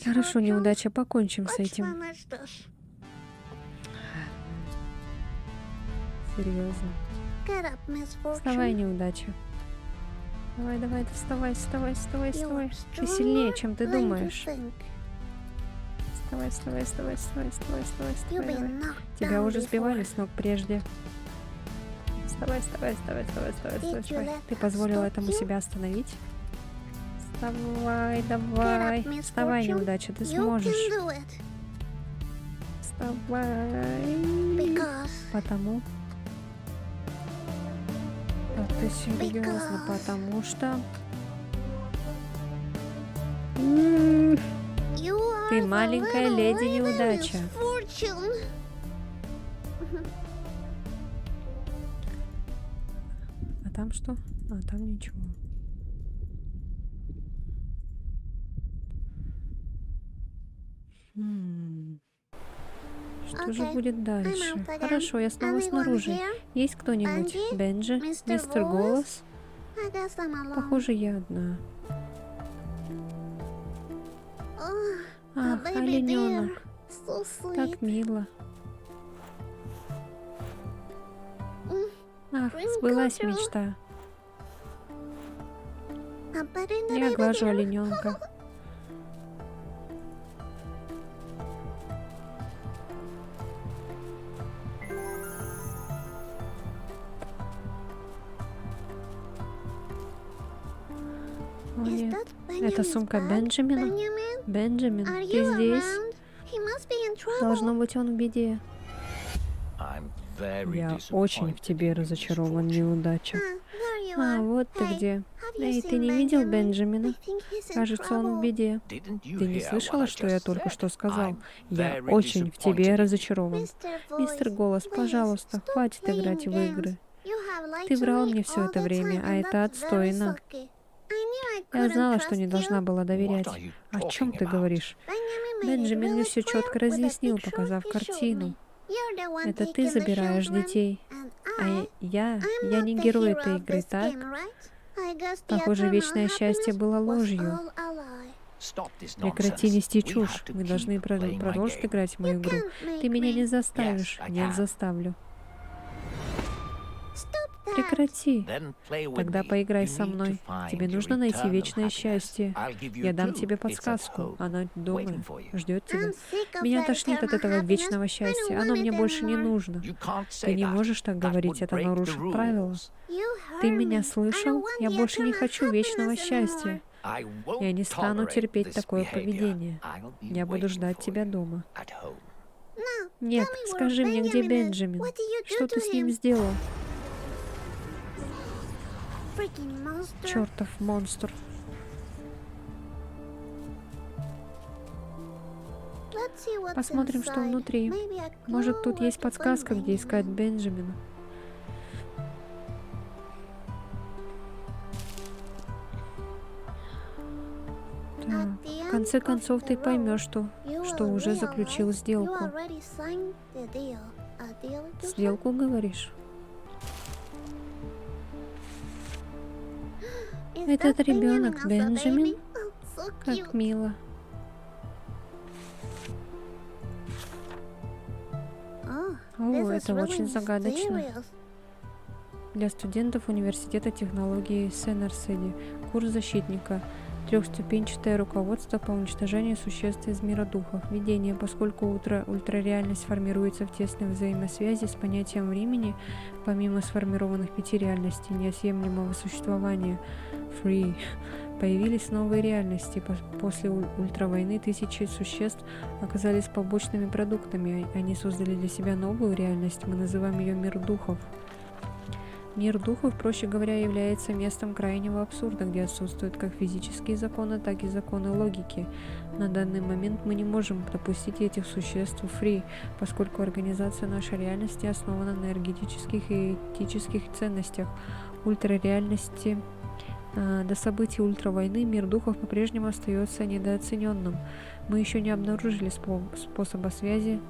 Хорошо, неудача, покончим с этим. Серьезно. Вставай, неудача. Давай, давай, вставай, вставай, вставай, вставай. Ты сильнее, чем ты думаешь. Вставай, вставай, вставай, вставай, вставай, вставай, вставай. Тебя уже сбивали с ног прежде. Вставай, вставай, вставай, вставай, вставай, вставай, вставай. Ты позволила этому себя остановить? Вставай, давай. Вставай, неудача, ты сможешь. Вставай. Потому. Да ты серьезно, потому что... Ты маленькая леди-неудача. А там что? А там ничего. Что же будет дальше? Хорошо, я снова снаружи. Есть кто-нибудь? Бенджи? Мистер Голос? Похоже, я одна. Ах, олененок. Так мило. Ах, сбылась мечта. Я глажу олененка. О нет, это сумка Бенджамина? Бенджамин, ты здесь? Должно быть, он в беде. Я очень в тебе разочарован, неудача. А, вот ты где. Эй, ты не видел Бенджамина? Кажется, он в беде. Ты не слышала, что я только что сказал? Я очень в тебе разочарован. Мистер Голос, пожалуйста, хватит играть в игры. Ты врал мне все это время, а это отстойно. Я знала, что не должна была доверять. О чем ты говоришь? Бенджамин мне все четко разъяснил, показав картину. Это ты забираешь детей. А я не герой этой игры, так? Похоже, вечное счастье было ложью. Прекрати нести чушь. Мы должны продолжить играть в мою игру. Ты меня не заставишь. Нет, заставлю. Прекрати. Тогда поиграй со мной. Тебе нужно найти вечное счастье. Я дам тебе подсказку. Она дома ждет тебя. Меня тошнит от этого вечного счастья. Оно мне больше не нужно. Ты не можешь так говорить, это нарушит правила. Ты меня слышал? Я больше не хочу вечного счастья. Я не стану терпеть такое поведение. Я буду ждать тебя дома. Нет, скажи мне, где Бенджамин? Что ты с ним сделал? Чертов монстр. Посмотрим, что внутри. Может, тут есть подсказка, где искать Бенджамина. Так, в конце концов ты поймешь, что уже заключил сделку. Сделку, говоришь? Этот ребенок Бенджамин? Как мило. О, это очень загадочно. Для студентов Университета технологий Сеннерседи. Курс защитника. Трехступенчатое руководство по уничтожению существ из мира духов. Введение, поскольку ультрареальность формируется в тесной взаимосвязи с понятием времени, помимо сформированных 5 реальностей неотъемлемого существования, Free, появились новые реальности. После ультравойны тысячи существ оказались побочными продуктами. Они создали для себя новую реальность. Мы называем ее мир духов. Мир духов, проще говоря, является местом крайнего абсурда, где отсутствуют как физические законы, так и законы логики. На данный момент мы не можем допустить этих существ в Free, поскольку организация нашей реальности основана на энергетических и этических ценностях. Ультрареальности. До событий ультравойны мир духов по-прежнему остается недооцененным. Мы еще не обнаружили способа связи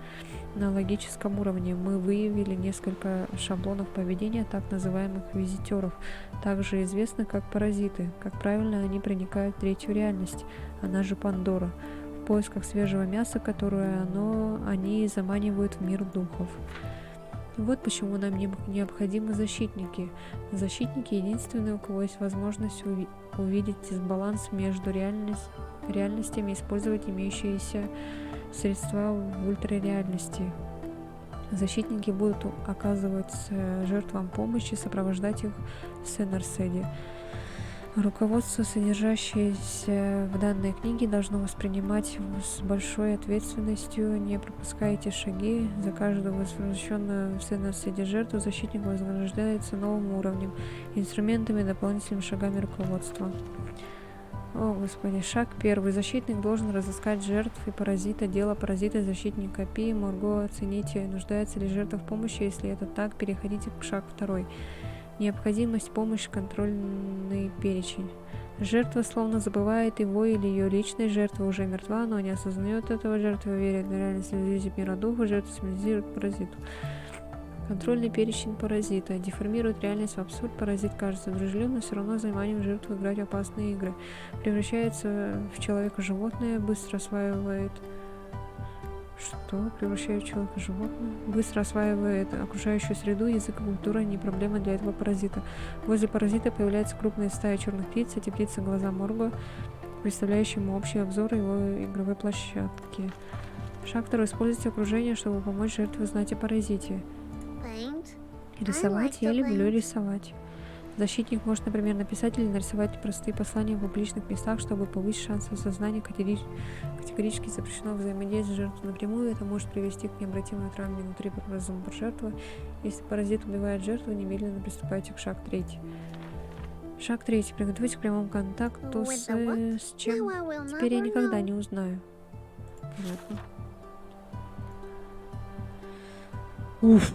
на логическом уровне. Мы выявили несколько шаблонов поведения так называемых визитеров, также известных как паразиты. Как правило, они проникают в третью реальность, она же Пандора, в поисках свежего мяса, которое они заманивают в мир духов. Вот почему нам необходимы защитники. Защитники — единственные, у кого есть возможность увидеть дисбаланс между реальностями и использовать имеющиеся средства в ультрареальности. Защитники будут оказывать жертвам помощь и сопровождать их в Сеннерседе. Руководство, содержащееся в данной книге, должно воспринимать с большой ответственностью. Не пропускайте шаги. За каждую возвращенную в Сеннерседе жертву защитник вознаграждается новым уровнем, инструментами, дополнительными шагами руководства. О, Господи. Шаг 1. Защитник должен разыскать жертв и паразита. Дело паразита и защитника. Пи, Морго, оцените, нуждается ли жертва в помощи. Если это так, переходите к шаг 2. Необходимость помощи, контрольный перечень. Жертва словно забывает его или ее личная жертва уже мертва, но не осознает этого. Жертва верит в реальность иллюзии мира духа, жертва символизирует паразиту. Контрольный перечень паразита. Деформирует реальность в абсурд. Паразит кажется дружелюбным, но все равно заманивает жертву играть в опасные игры. Превращается в человека-животное, быстро осваивает Что превращает человека в животное? Быстро осваивает окружающую среду, язык и культура не проблема для этого паразита. Возле паразита появляется крупная стая черных птиц. Эти птицы — глаза Морго, представляющие ему общий обзор его игровой площадки. Шаг второй. Используйте окружение, чтобы помочь жертве узнать о паразите. Paint. Рисовать. Я I like to люблю paint. рисовать. Защитник может, например, написать или нарисовать простые послания в публичных местах, чтобы повысить шансы осознания. Категорически запрещено взаимодействовать с жертвой напрямую. Это может привести к необратимой травме внутри организма жертвы. Если паразит убивает жертву, немедленно приступайте к шагу 3. Шаг 3. Приготовьтесь к прямому контакту With с the what? чем? Now I will Теперь я never никогда know. не узнаю. Понятно. Уф.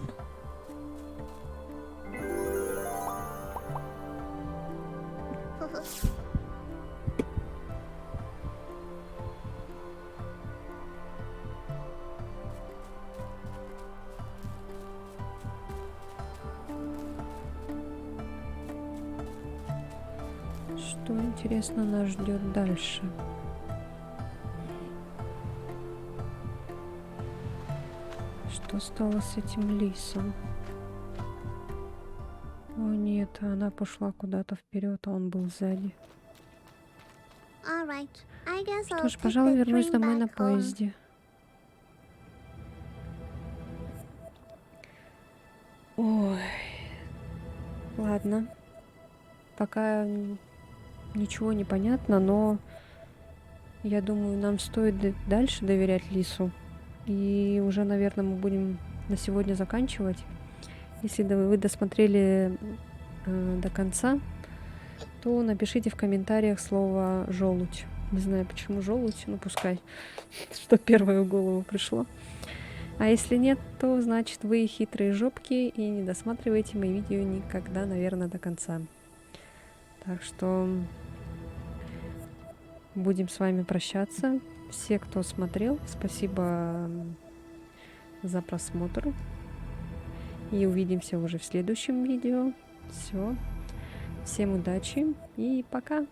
Что, интересно, нас ждет дальше? Что стало с этим лисом? О нет, она пошла куда-то вперед, а он был сзади. All right. I guess Что I'll ж, take пожалуй, the вернусь train домой на back home. поезде. Ой. Ладно. Пока ничего не понятно, но я думаю, нам стоит дальше доверять лису. И уже, наверное, мы будем на сегодня заканчивать. Если вы досмотрели до конца, то напишите в комментариях слово «желудь». Не знаю, почему желудь, но пускай, что первое в голову пришло. А если нет, то значит вы хитрые жопки и не досматриваете мои видео никогда, наверное, до конца. Так что будем с вами прощаться. Все, кто смотрел, спасибо за просмотр. И увидимся уже в следующем видео. Все. Всем удачи и пока.